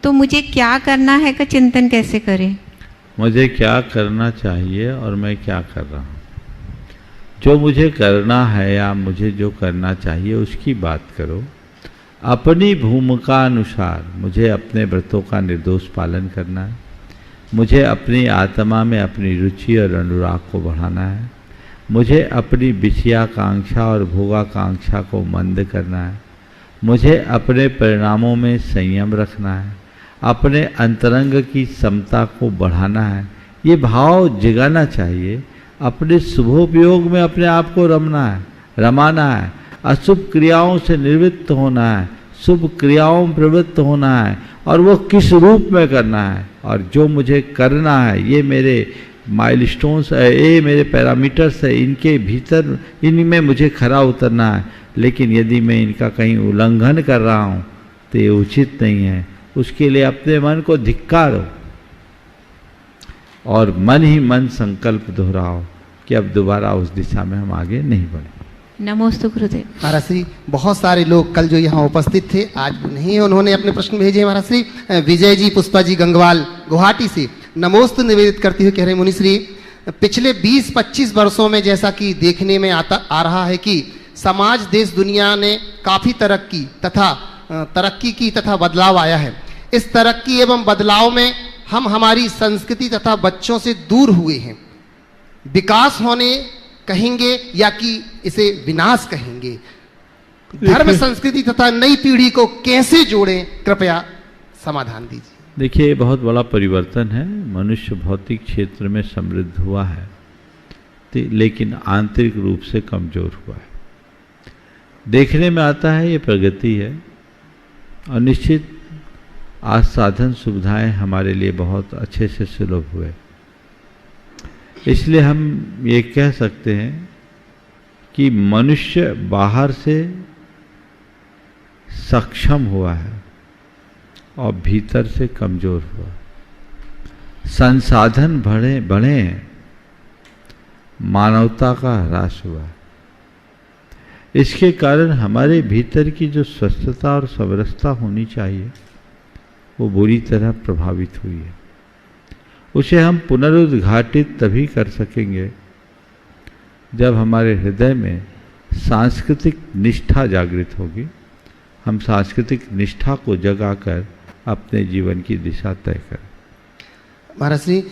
तो मुझे क्या करना है का चिंतन कैसे करें? मुझे क्या करना चाहिए और मैं क्या कर रहा हूँ। जो मुझे करना है या मुझे जो करना चाहिए उसकी बात करो। अपनी भूमिका अनुसार मुझे अपने व्रतों का निर्दोष पालन करना है। मुझे अपनी आत्मा में अपनी रुचि और अनुराग को बढ़ाना है। मुझे अपनी विषयाकांक्षा और भोगाकांक्षा को मंद करना है। मुझे अपने परिणामों में संयम रखना है। अपने अंतरंग की समता को बढ़ाना है। ये भाव जगाना चाहिए। अपने शुभोपयोग में अपने आप को रमाना है। अशुभ क्रियाओं से निवृत्त होना है, शुभ क्रियाओं में प्रवृत्त होना है, और वो किस रूप में करना है। और जो मुझे करना है, ये मेरे माइलस्टोन्स है, ये मेरे पैरामीटर्स है, इनके भीतर इनमें मुझे खरा उतरना है। लेकिन यदि मैं इनका कहीं उल्लंघन कर रहा हूँ तो ये उचित नहीं है। उसके लिए अपने मन को धिक्कारो और मन ही मन संकल्प दोहराओ कि अब दोबारा उस दिशा में हम आगे नहीं बढ़े। नमोस्तु गुरुदेव। महाराज श्री, बहुत सारे लोग कल जो यहाँ उपस्थित थे आज नहीं, उन्होंने अपने प्रश्न भेजे हैं। महाराज श्री, विजय जी पुष्पा जी गंगवाल गुवाहाटी से नमोस्तु निवेदित करते हुए कह रहे हैं, मुनिश्री पिछले 20-25 वर्षों में जैसा कि देखने में आ रहा है कि समाज देश दुनिया ने काफी तरक्की की तथा बदलाव आया है। इस तरक्की एवं बदलाव में हम हमारी संस्कृति तथा बच्चों से दूर हुए हैं। विकास होने कहेंगे या कि इसे विनाश कहेंगे? धर्म संस्कृति तथा नई पीढ़ी को कैसे जोड़ें, कृपया समाधान दीजिए। देखिए, ये बहुत बड़ा परिवर्तन है। मनुष्य भौतिक क्षेत्र में समृद्ध हुआ है लेकिन आंतरिक रूप से कमजोर हुआ है। देखने में आता है ये प्रगति है और निश्चित आज साधन सुविधाएं हमारे लिए बहुत अच्छे से सुलभ हुए, इसलिए हम ये कह सकते हैं कि मनुष्य बाहर से सक्षम हुआ है और भीतर से कमजोर हुआ। संसाधन बढ़े, मानवता का ह्रास हुआ। इसके कारण हमारे भीतर की जो स्वस्थता और समरसता होनी चाहिए वो बुरी तरह प्रभावित हुई है। उसे हम पुनरुद्घाटित तभी कर सकेंगे जब हमारे हृदय में सांस्कृतिक निष्ठा जागृत होगी। हम सांस्कृतिक निष्ठा को जगाकर अपने जीवन की दिशा तय करें। महाराज श्री,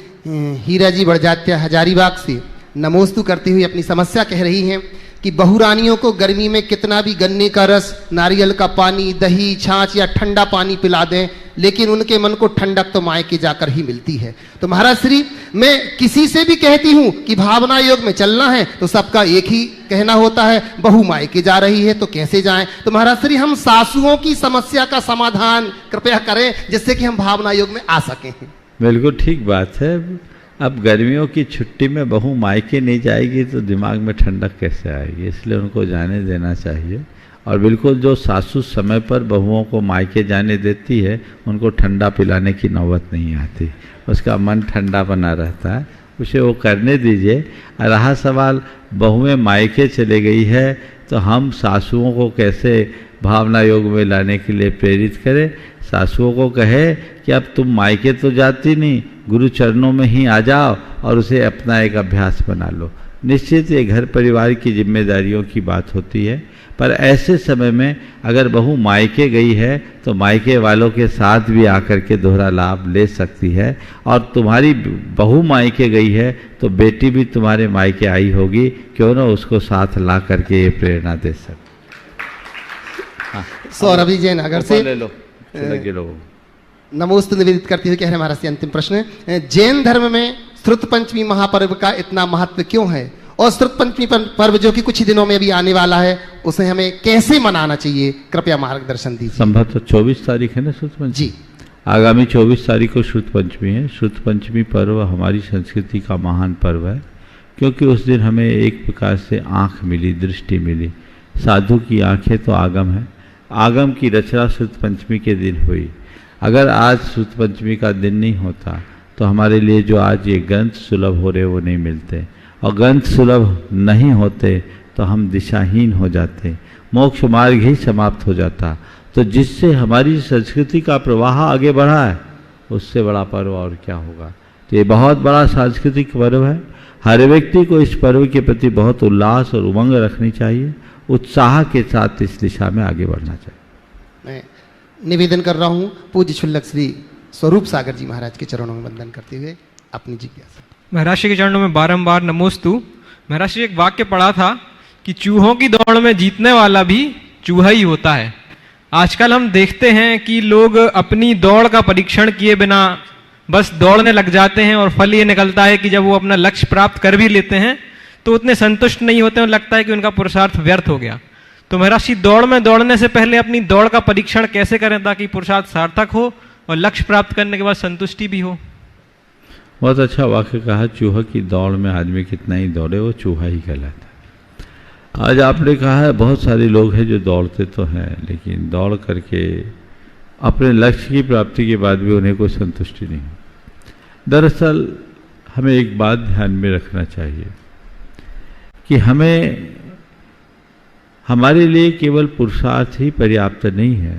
हीरा जी बड़जात्या हजारीबाग से नमोस्तु करती हुई अपनी समस्या कह रही हैं कि बहुरानियों को गर्मी में कितना भी गन्ने का रस, नारियल का पानी, दही, छाछ या ठंडा पानी पिला दें, लेकिन उनके मन को ठंडक तो मायके जाकर ही मिलती है। तो महाराज श्री, मैं किसी से भी कहती हूँ कि भावना योग में चलना है तो सबका एक ही कहना होता है, बहू मायके जा रही है तो कैसे जाएं। तो महाराज श्री, हम सासुओं की समस्या का समाधान कृपया करें जिससे कि हम भावना योग में आ सकें। बिल्कुल ठीक बात है। अब गर्मियों की छुट्टी में बहू मायके नहीं जाएगी तो दिमाग में ठंडक कैसे आएगी, इसलिए उनको जाने देना चाहिए। और बिल्कुल जो सासू समय पर बहुओं को मायके जाने देती है उनको ठंडा पिलाने की नौबत नहीं आती, उसका मन ठंडा बना रहता है, उसे वो करने दीजिए। रहा सवाल बहुएं मायके चले गई है तो हम सासुओं को कैसे भावना योग में लाने के लिए प्रेरित करें। सासुओं को कहे कि अब तुम मायके तो जाती नहीं, गुरु चरणों में ही आ जाओ और उसे अपना एक अभ्यास बना लो। निश्चित ये घर परिवार की जिम्मेदारियों की बात होती है, पर ऐसे समय में अगर बहू मायके गई है तो मायके वालों के साथ भी आकर के दोहरा लाभ ले सकती है। और तुम्हारी बहू मायके गई है तो बेटी भी तुम्हारे मायके आई होगी, क्यों ना उसको साथ ला करके ये प्रेरणा दे सके। सौरभी जैन नगर से ले लो, नमोस्तु निवेदित करते हुए कह रहे महाराज से अंतिम प्रश्न, जैन धर्म में श्रुत पंचमी महापर्व का इतना महत्व क्यों है और श्रुत पंचमी पर्व जो कि कुछ ही दिनों में भी आने वाला है उसे हमें कैसे मनाना चाहिए, कृपया मार्गदर्शन दीजिए। संभवतः 24 तारीख है ना श्रुत पंचमी जी, आगामी 24 तारीख को श्रुत पंचमी है। श्रुत पंचमी पर्व हमारी संस्कृति का महान पर्व है, क्योंकि उस दिन हमें एक प्रकार से आँख मिली, दृष्टि मिली। साधु की आँखें तो आगम है, आगम की रचना श्रुत पंचमी के दिन हुई। अगर आज श्रुत पंचमी का दिन नहीं होता तो हमारे लिए जो आज ये ग्रंथ सुलभ हो रहे वो नहीं मिलते, और ग्रंथ सुलभ नहीं होते तो हम दिशाहीन हो जाते, मोक्ष मार्ग ही समाप्त हो जाता। तो जिससे हमारी संस्कृति का प्रवाह आगे बढ़ा है उससे बड़ा पर्व और क्या होगा। तो ये बहुत बड़ा सांस्कृतिक पर्व है। हर व्यक्ति को इस पर्व के प्रति बहुत उल्लास और उमंग रखनी चाहिए, उत्साह के साथ इस दिशा में आगे बढ़ना चाहिए। मैं निवेदन कर रहा हूँ पूज्य क्षुल्लक श्री स्वरूप सागर जी महाराज के चरणों में वंदन करते हुए अपनी जिज्ञासा। महाराज श्री के चरणों में बारंबार नमोस्तु। महाराज श्री, एक वाक्य पढ़ा था कि चूहों की दौड़ में जीतने वाला भी चूहा ही होता है। आजकल हम देखते हैं कि लोग अपनी दौड़ का परीक्षण किए बिना बस दौड़ने लग जाते हैं और फल ये निकलता है कि जब वो अपना लक्ष्य प्राप्त कर भी लेते हैं तो उतने संतुष्ट नहीं होते और लगता है कि उनका पुरुषार्थ व्यर्थ हो गया। तो महाराज श्री, दौड़ में दौड़ने से पहले अपनी दौड़ का परीक्षण कैसे करें ताकि पुरुषार्थ सार्थक हो और लक्ष्य प्राप्त करने के बाद संतुष्टि भी हो। बहुत अच्छा वाक्य कहा, चूहा की दौड़ में आदमी कितना ही दौड़े वो चूहा ही कहलाता है। आज आपने कहा है बहुत सारे लोग हैं जो दौड़ते तो हैं लेकिन दौड़ करके अपने लक्ष्य की प्राप्ति के बाद भी उन्हें कोई संतुष्टि नहीं। दरअसल हमें एक बात ध्यान में रखना चाहिए कि हमें हमारे लिए केवल पुरुषार्थ ही पर्याप्त नहीं है।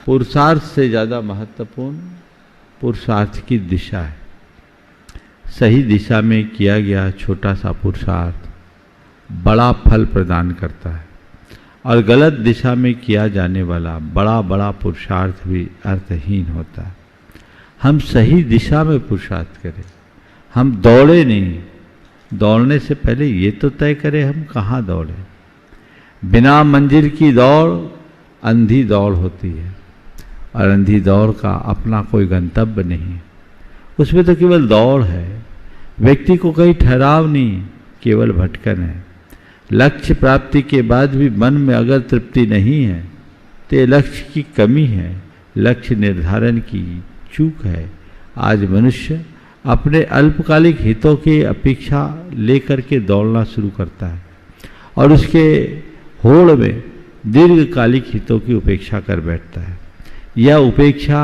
पुरुषार्थ से ज़्यादा महत्वपूर्ण पुरुषार्थ की दिशा है। सही दिशा में किया गया छोटा सा पुरुषार्थ बड़ा फल प्रदान करता है, और गलत दिशा में किया जाने वाला बड़ा बड़ा पुरुषार्थ भी अर्थहीन होता है। हम सही दिशा में पुरुषार्थ करें, हम दौड़े नहीं। दौड़ने से पहले ये तो तय करें हम कहाँ दौड़े। बिना मंजिल की दौड़ अंधी दौड़ होती है, और अंधी दौड़ का अपना कोई गंतव्य नहीं, उसमें तो केवल दौड़ है। व्यक्ति को कहीं ठहराव नहीं, केवल भटकन है। लक्ष्य प्राप्ति के बाद भी मन में अगर तृप्ति नहीं है तो ये लक्ष्य की कमी है, लक्ष्य निर्धारण की चूक है। आज मनुष्य अपने अल्पकालिक हितों की अपेक्षा लेकर के दौड़ना शुरू करता है, और उसके होड़ में दीर्घकालिक हितों की उपेक्षा कर बैठता है। यह उपेक्षा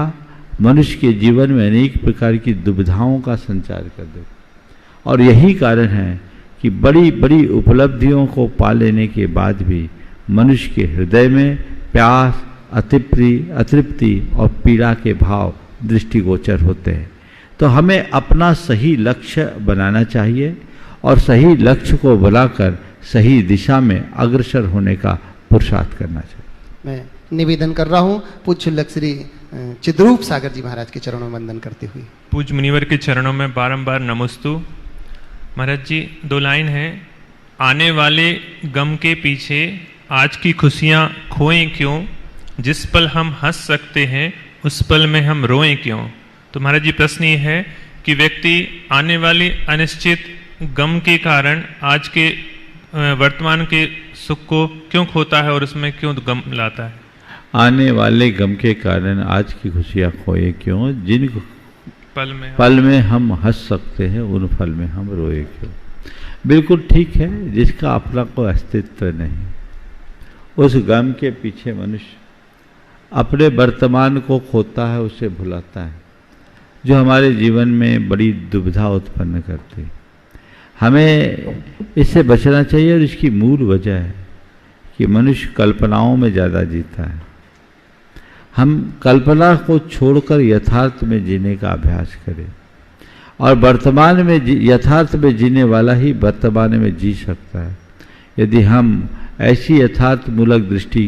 मनुष्य के जीवन में अनेक प्रकार की दुविधाओं का संचार कर देती, और यही कारण है कि बड़ी बड़ी उपलब्धियों को पा लेने के बाद भी मनुष्य के हृदय में प्यास, अतृप्ति और पीड़ा के भाव दृष्टिगोचर होते हैं। तो हमें अपना सही लक्ष्य बनाना चाहिए, और सही लक्ष्य को बनाकर सही दिशा में अग्रसर होने का पुरुषार्थ करना चाहिए। मैं निवेदन कर रहा हूँ पूज्य शुल्लक श्री चिद्रूप सागर जी महाराज के चरणों में वंदन करते हुए। पूज्य मुनिवर के चरणों में बारंबार नमस्तु। महाराज जी, 2 लाइन है। आने वाले गम के पीछे आज की खुशियाँ खोएं क्यों, जिस पल हम हंस सकते हैं उस पल में हम रोएं क्यों। तो महाराज जी, प्रश्न ये है कि व्यक्ति आने वाली अनिश्चित गम के कारण आज के वर्तमान के सुख को क्यों खोता है और उसमें क्यों गम लाता है। आने वाले गम के कारण आज की खुशियाँ खोए क्यों, जिन पल में हम हंस सकते हैं उन पल में हम रोए क्यों। बिल्कुल ठीक है, जिसका अपना कोई अस्तित्व नहीं, उस गम के पीछे मनुष्य अपने वर्तमान को खोता है, उसे भुलाता है, जो हमारे जीवन में बड़ी दुविधा उत्पन्न करती है। हमें इससे बचना चाहिए, और इसकी मूल वजह है कि मनुष्य कल्पनाओं में ज़्यादा जीता है। हम कल्पना को छोड़कर यथार्थ में जीने का अभ्यास करें, और वर्तमान में यथार्थ में जीने वाला ही वर्तमान में जी सकता है। यदि हम ऐसी यथार्थ मूलक दृष्टि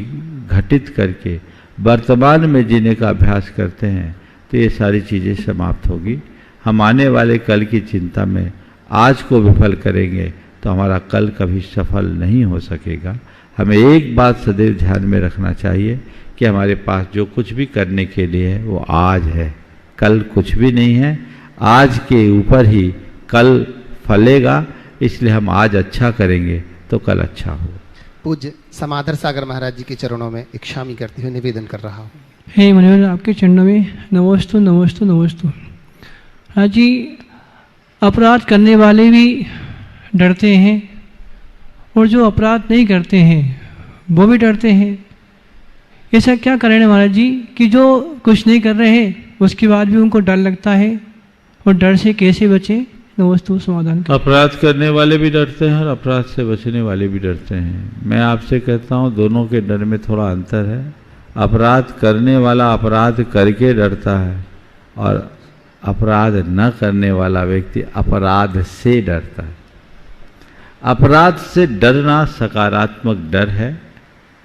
घटित करके वर्तमान में जीने का अभ्यास करते हैं तो ये सारी चीज़ें समाप्त होगी। हम आने वाले कल की चिंता में आज को विफल करेंगे तो हमारा कल कभी सफल नहीं हो सकेगा। हमें एक बात सदैव ध्यान में रखना चाहिए कि हमारे पास जो कुछ भी करने के लिए है वो आज है, कल कुछ भी नहीं है। आज के ऊपर ही कल फलेगा, इसलिए हम आज अच्छा करेंगे तो कल अच्छा हो। पूज्य समाधर सागर महाराज जी के चरणों में इच्छामी करते हुए निवेदन कर रहा हूँ। हे मुनिवर, आपके चरणों में नमोस्तु नमोस्तु नमोस्तु। महाराज जी, अपराध करने वाले भी डरते हैं और जो अपराध नहीं करते हैं वो भी डरते हैं। ऐसा क्या करें महाराज जी कि जो कुछ नहीं कर रहे हैं उसके बाद भी उनको डर लगता है, और डर से कैसे बचे? नमस्तु समाधान। अपराध करने वाले भी डरते हैं और अपराध से बचने वाले भी डरते हैं। मैं आपसे कहता हूँ दोनों के डर में थोड़ा अंतर है। अपराध करने वाला अपराध करके डरता है, और अपराध न करने वाला व्यक्ति अपराध से डरता है। अपराध से डरना सकारात्मक डर है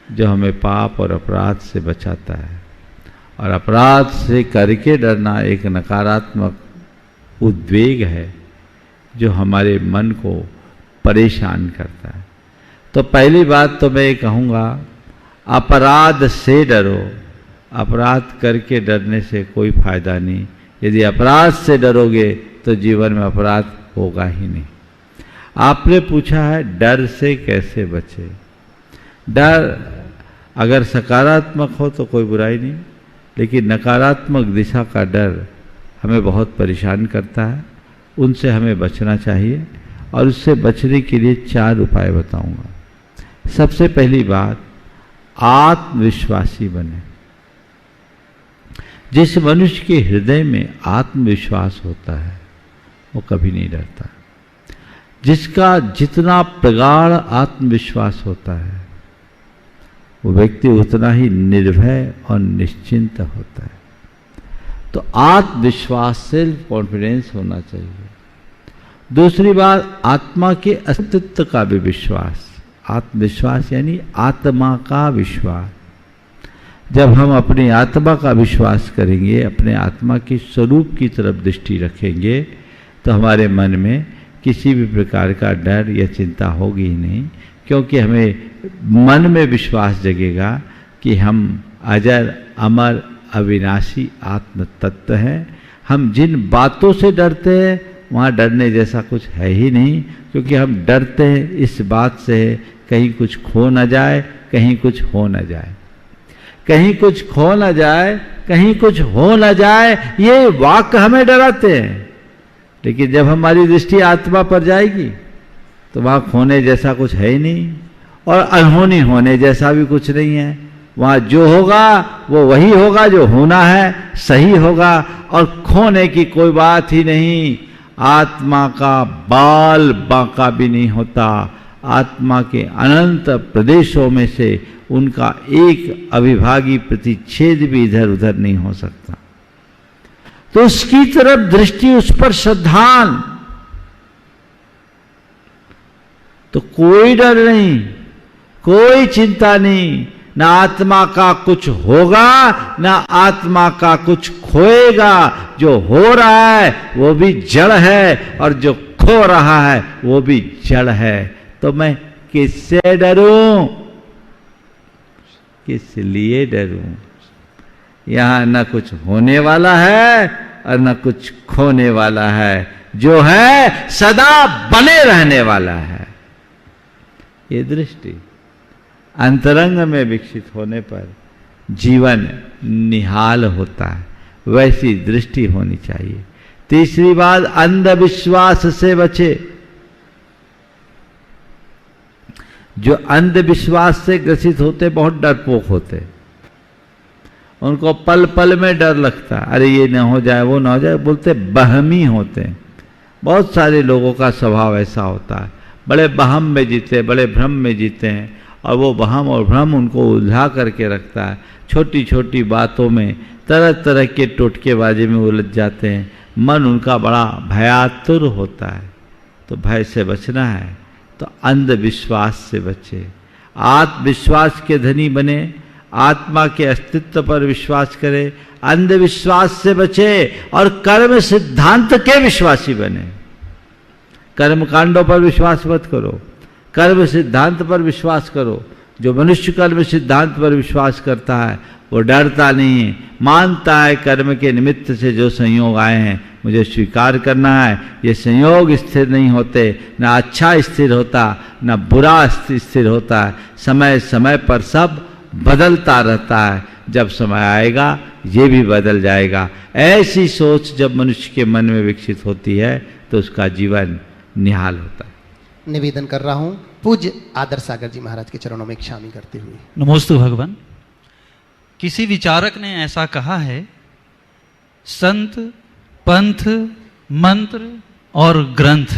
जो हमें पाप और अपराध से बचाता है, और अपराध से करके डरना एक नकारात्मक उद्वेग है जो हमारे मन को परेशान करता है। तो पहली बात तो मैं ये कहूँगा, अपराध से डरो, अपराध करके डरने से कोई फायदा नहीं। यदि अपराध से डरोगे तो जीवन में अपराध होगा ही नहीं। आपने पूछा है डर से कैसे बचे। डर अगर सकारात्मक हो तो कोई बुराई नहीं, लेकिन नकारात्मक दिशा का डर हमें बहुत परेशान करता है, उनसे हमें बचना चाहिए। और उससे बचने के लिए 4 उपाय बताऊंगा। सबसे पहली बात, आत्मविश्वासी बने। जिस मनुष्य के हृदय में आत्मविश्वास होता है वो कभी नहीं डरता। जिसका जितना प्रगाढ़ आत्मविश्वास होता है वो व्यक्ति उतना ही निर्भय और निश्चिंत होता है। तो आत्मविश्वास, सेल्फ कॉन्फिडेंस होना चाहिए। दूसरी बात, आत्मा के अस्तित्व का भी विश्वास। आत्मविश्वास यानी आत्मा का विश्वास। जब हम अपनी आत्मा का विश्वास करेंगे, अपने आत्मा के स्वरूप की तरफ दृष्टि रखेंगे, तो हमारे मन में किसी भी प्रकार का डर या चिंता होगी ही नहीं, क्योंकि हमें मन में विश्वास जगेगा कि हम अजर, अमर, अविनाशी आत्म तत्व हैं। हम जिन बातों से डरते हैं वहाँ डरने जैसा कुछ है ही नहीं, क्योंकि हम डरते हैं इस बात से कहीं कुछ खो न जाए, कहीं कुछ हो न जाए, कहीं कुछ खो न जाए, कहीं कुछ हो न जाए, ये वाक्य हमें डराते हैं। लेकिन जब हमारी दृष्टि आत्मा पर जाएगी तो वहाँ खोने जैसा कुछ है ही नहीं और अनहोनी होने जैसा भी कुछ नहीं है। वहाँ जो होगा वो वही होगा, जो होना है सही होगा, और खोने की कोई बात ही नहीं। आत्मा का बाल बांका भी नहीं होता। आत्मा के अनंत प्रदेशों में से उनका एक अविभागी प्रतिच्छेद भी इधर उधर नहीं हो सकता। तो उसकी तरफ दृष्टि, उस पर श्रद्धान, तो कोई डर नहीं, कोई चिंता नहीं। ना आत्मा का कुछ होगा, ना आत्मा का कुछ खोएगा। जो हो रहा है वो भी जड़ है और जो खो रहा है वो भी जड़ है। तो मैं किससे डरूं, किस लिए डरूं? यहां न कुछ होने वाला है और न कुछ खोने वाला है। जो है सदा बने रहने वाला है। ये दृष्टि अंतरंग में विकसित होने पर जीवन निहाल होता है। वैसी दृष्टि होनी चाहिए। तीसरी बात, अंधविश्वास से बचे। जो अंधविश्वास से ग्रसित होते बहुत डरपोक होते, उनको पल पल में डर लगता, अरे ये ना हो जाए, वो ना हो जाए, बोलते बहमी होते। बहुत सारे लोगों का स्वभाव ऐसा होता है, बड़े बहम में जीते, बड़े भ्रम में जीते हैं, और वो वहम और भ्रम उनको उलझा करके रखता है। छोटी छोटी बातों में तरह तरह के टोटकेबाजी में उलझ जाते हैं। मन उनका बड़ा भयातुर होता है। तो भय से बचना है तो अंधविश्वास से बचे। आत्मविश्वास के धनी बने, आत्मा के अस्तित्व पर विश्वास करे, अंधविश्वास से बचे और कर्म सिद्धांत के विश्वासी बने। कर्म कांडों पर विश्वास मत करो, कर्म सिद्धांत पर विश्वास करो। जो मनुष्य कर्म सिद्धांत पर विश्वास करता है वो डरता नहीं है, मानता है कर्म के निमित्त से जो संयोग आए हैं मुझे स्वीकार करना है। ये संयोग स्थिर नहीं होते, ना अच्छा स्थिर होता, ना बुरा स्थिर होता है। समय समय पर सब बदलता रहता है। जब समय आएगा ये भी बदल जाएगा। ऐसी सोच जब मनुष्य के मन में विकसित होती है तो उसका जीवन निहाल होता है। निवेदन कर रहा हूं पूज्य आदर्श सागर जी महाराज के चरणों में क्षामी करते हुए। नमोस्तु भगवान। किसी विचारक ने ऐसा कहा है, संत, पंथ, मंत्र और ग्रंथ,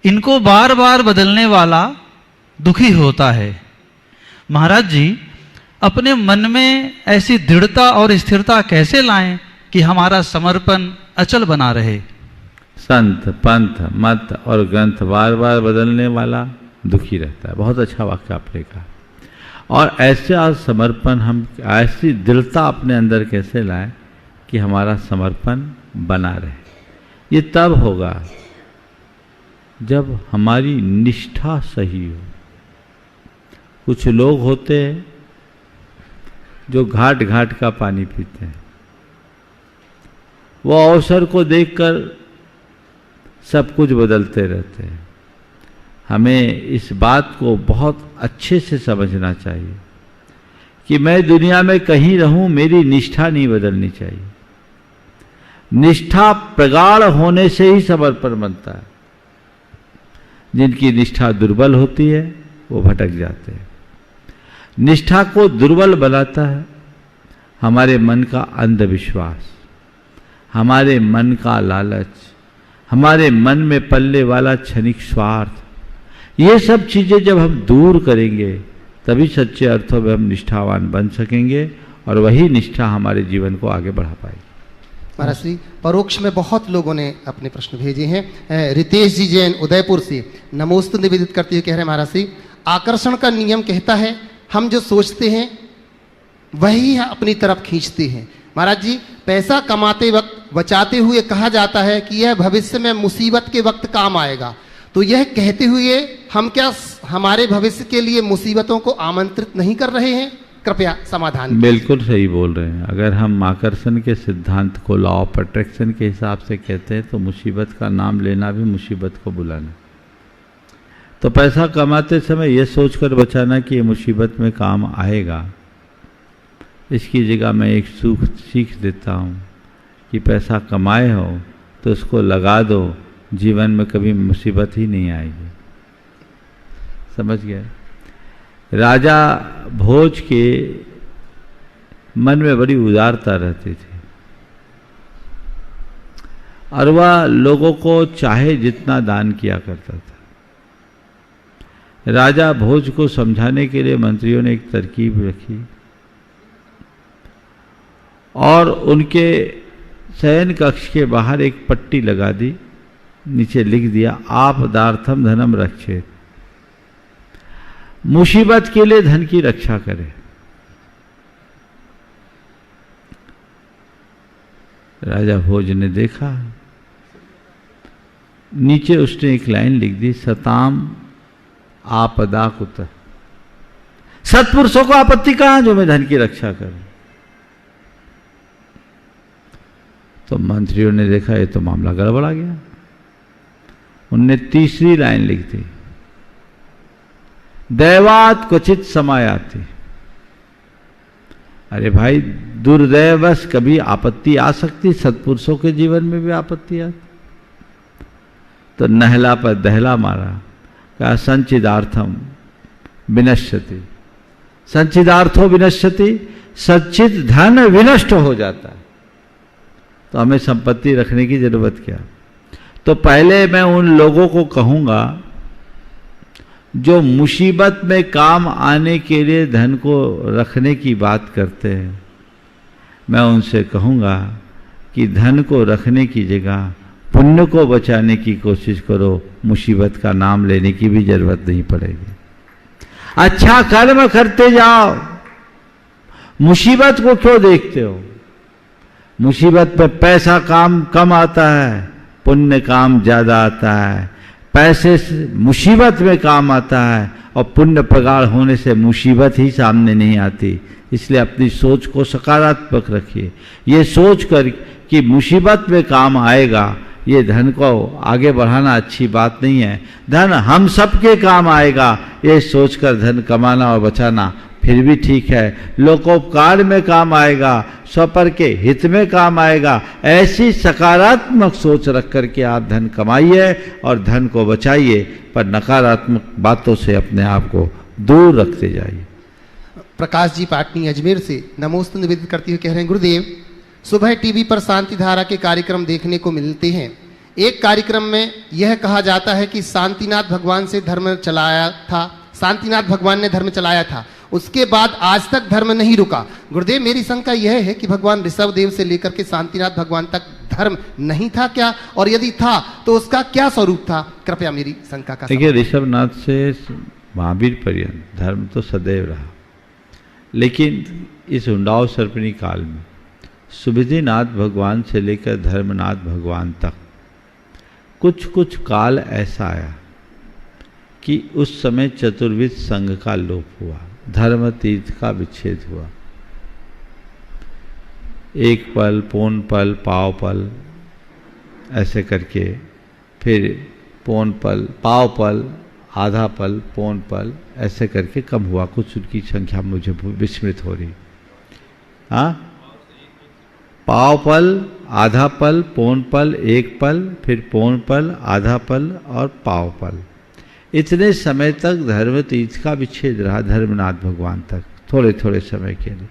इनको बार बार बदलने वाला दुखी होता है। महाराज जी, अपने मन में ऐसी दृढ़ता और स्थिरता कैसे लाएं कि हमारा समर्पण अचल बना रहे? संत, पंथ, मत और ग्रंथ बार बार बदलने वाला दुखी रहता है। बहुत अच्छा वाक्य आपने कहा। और ऐसा समर्पण, हम ऐसी दृढ़ता अपने अंदर कैसे लाएं कि हमारा समर्पण बना रहे? ये तब होगा जब हमारी निष्ठा सही हो। कुछ लोग होते हैं जो घाट घाट का पानी पीते हैं। वो अवसर को देखकर सब कुछ बदलते रहते हैं। हमें इस बात को बहुत अच्छे से समझना चाहिए कि मैं दुनिया में कहीं रहूं, मेरी निष्ठा नहीं बदलनी चाहिए। निष्ठा प्रगाढ़ होने से ही समर्पण बनता है। जिनकी निष्ठा दुर्बल होती है वो भटक जाते हैं। निष्ठा को दुर्बल बनाता है हमारे मन का अंधविश्वास, हमारे मन का लालच, हमारे मन में पलने वाला क्षणिक स्वार्थ, ये सब चीजें जब हम दूर करेंगे तभी सच्चे अर्थों में हम निष्ठावान बन सकेंगे और वही निष्ठा हमारे जीवन को आगे बढ़ा पाएगी। महाराज श्री, परोक्ष में बहुत लोगों ने अपने प्रश्न भेजे हैं। रितेश जी जैन उदयपुर से नमोस्तु निवेदित करते हुए कह रहे हैं, महाराज श्री, आकर्षण का नियम कहता है हम जो सोचते हैं वही अपनी तरफ खींचते हैं। महाराज जी, पैसा कमाते वक्त बचाते हुए कहा जाता है कि यह भविष्य में मुसीबत के वक्त काम आएगा, तो यह कहते हुए हम क्या हमारे भविष्य के लिए मुसीबतों को आमंत्रित नहीं कर रहे हैं? कृपया समाधान। बिल्कुल सही बोल रहे हैं। अगर हम आकर्षण के सिद्धांत को लॉ ऑफ अट्रैक्शन के हिसाब से कहते हैं तो मुसीबत का नाम लेना भी मुसीबत को बुलाना। तो पैसा कमाते समय यह सोचकर बचाना कि ये मुसीबत में काम आएगा, इसकी जगह मैं एक सीख देता हूँ कि पैसा कमाए हो तो उसको लगा दो, जीवन में कभी मुसीबत ही नहीं आएगी। समझ गए? राजा भोज के मन में बड़ी उदारता रहती थी और वह लोगों को चाहे जितना दान किया करता था। राजा भोज को समझाने के लिए मंत्रियों ने एक तरकीब रखी और उनके शयन कक्ष के बाहर एक पट्टी लगा दी, नीचे लिख दिया, आपदार्थम धनम रक्षेत, मुसीबत के लिए धन की रक्षा करे। राजा भोज ने देखा, नीचे उसने एक लाइन लिख दी, सताम आपदा कुत, सत्पुरुषों को आपत्ति कहां जो मैं धन की रक्षा करूं। तो मंत्रियों ने देखा ये तो मामला गड़बड़ा गया। उनने तीसरी लाइन लिख दी, दैवात क्वचित समायाति। अरे भाई, दुर्दैवश कभी आपत्ति आ सकती, सत्पुरुषों के जीवन में भी आपत्ति आती। तो नहला पर दहला मारा, कहा संचिदार्थम विनश्यति, संचिदार्थो विनश्यति, सच्चित धन विनष्ट हो जाता है। तो हमें संपत्ति रखने की जरूरत क्या? तो पहले मैं उन लोगों को कहूंगा जो मुसीबत में काम आने के लिए धन को रखने की बात करते हैं, मैं उनसे कहूंगा कि धन को रखने की जगह पुण्य को बचाने की कोशिश करो, मुसीबत का नाम लेने की भी जरूरत नहीं पड़ेगी। अच्छा कर्म करते जाओ, मुसीबत को क्यों देखते हो? मुसीबत में पैसा काम कम आता है, पुण्य काम ज्यादा आता है। पैसे से मुसीबत में काम आता है और पुण्य प्रगाढ़ होने से मुसीबत ही सामने नहीं आती। इसलिए अपनी सोच को सकारात्मक रखिए। ये सोच कर कि मुसीबत में काम आएगा, ये धन को आगे बढ़ाना अच्छी बात नहीं है। धन हम सबके काम आएगा, ये सोचकर धन कमाना और बचाना फिर भी ठीक है। लोकोपकार में काम आएगा, स्वपर के हित में काम आएगा। ऐसी सकारात्मक सोच रख करके आप धन कमाइए और धन को बचाइए, पर नकारात्मक बातों से अपने आप को दूर रखते जाइए। प्रकाश जी पाटनी अजमेर से नमोस्तु निवेदित करते हुए कह रहे हैं, गुरुदेव, सुबह टीवी पर शांति धारा के कार्यक्रम देखने को मिलते हैं। एक कार्यक्रम में यह कहा जाता है कि शांतिनाथ भगवान से धर्म चलाया था, शांतिनाथ भगवान ने धर्म चलाया था, उसके बाद आज तक धर्म नहीं रुका। गुरुदेव, मेरी शंका यह है कि भगवान ऋषभ देव से लेकर के शांतिनाथ भगवान तक धर्म नहीं था क्या, और यदि था तो उसका क्या स्वरूप था? कृपया मेरी शंका का। देखिए, ऋषभनाथ से महावीर पर्यंत धर्म तो सदैव रहा, लेकिन इस हुंडाओ सर्पणी काल में सुबुधिनाथ भगवान से लेकर धर्मनाथ भगवान तक कुछ कुछ काल ऐसा आया कि उस समय चतुर्विध संघ का लोप हुआ, धर्म तीर्थ का विच्छेद हुआ। एक पल, पौन पल, पाव पल, ऐसे करके फिर पौन पल, पाव पल, आधा पल, पौन पल, ऐसे करके कम हुआ। कुछ उनकी संख्या मुझे विस्मृत हो रही। हाँ, पाव पल, आधा पल, पौन पल, एक पल, फिर पौन पल, आधा पल और पाव पल। इतने समय तक धर्म तीर्थ का विच्छेद रहा, धर्मनाथ भगवान तक थोड़े थोड़े समय के लिए।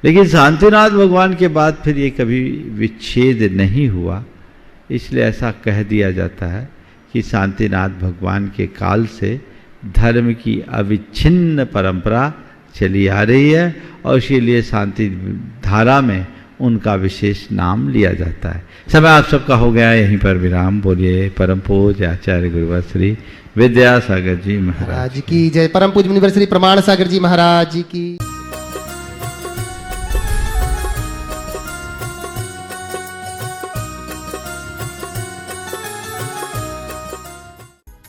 लेकिन शांतिनाथ भगवान के बाद फिर ये कभी विच्छेद नहीं हुआ, इसलिए ऐसा कह दिया जाता है कि शांतिनाथ भगवान के काल से धर्म की अविच्छिन्न परंपरा चली आ रही है और इसीलिए शांति धारा में उनका विशेष नाम लिया जाता है। समय आप सबका हो गया, यहीं पर विराम। बोलिए परम पूज्य आचार्य गुरुवर श्री विद्यासागर जी महाराज की जय। परम पूज्य मुनिवर श्री प्रमाण सागर जी महाराज जी की।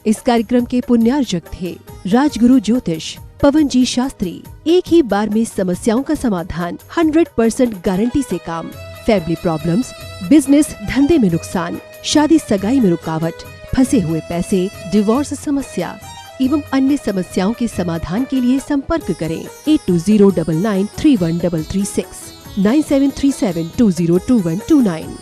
इस कार्यक्रम के पुण्यार्जक थे राजगुरु ज्योतिष पवन जी शास्त्री। एक ही बार में समस्याओं का समाधान, 100% गारंटी से काम। फैमिली प्रॉब्लम्स, बिजनेस धंधे में नुकसान, शादी सगाई में रुकावट, फंसे हुए पैसे, डिवोर्स समस्या एवं अन्य समस्याओं के समाधान के लिए संपर्क करें 8209931336 9737202129।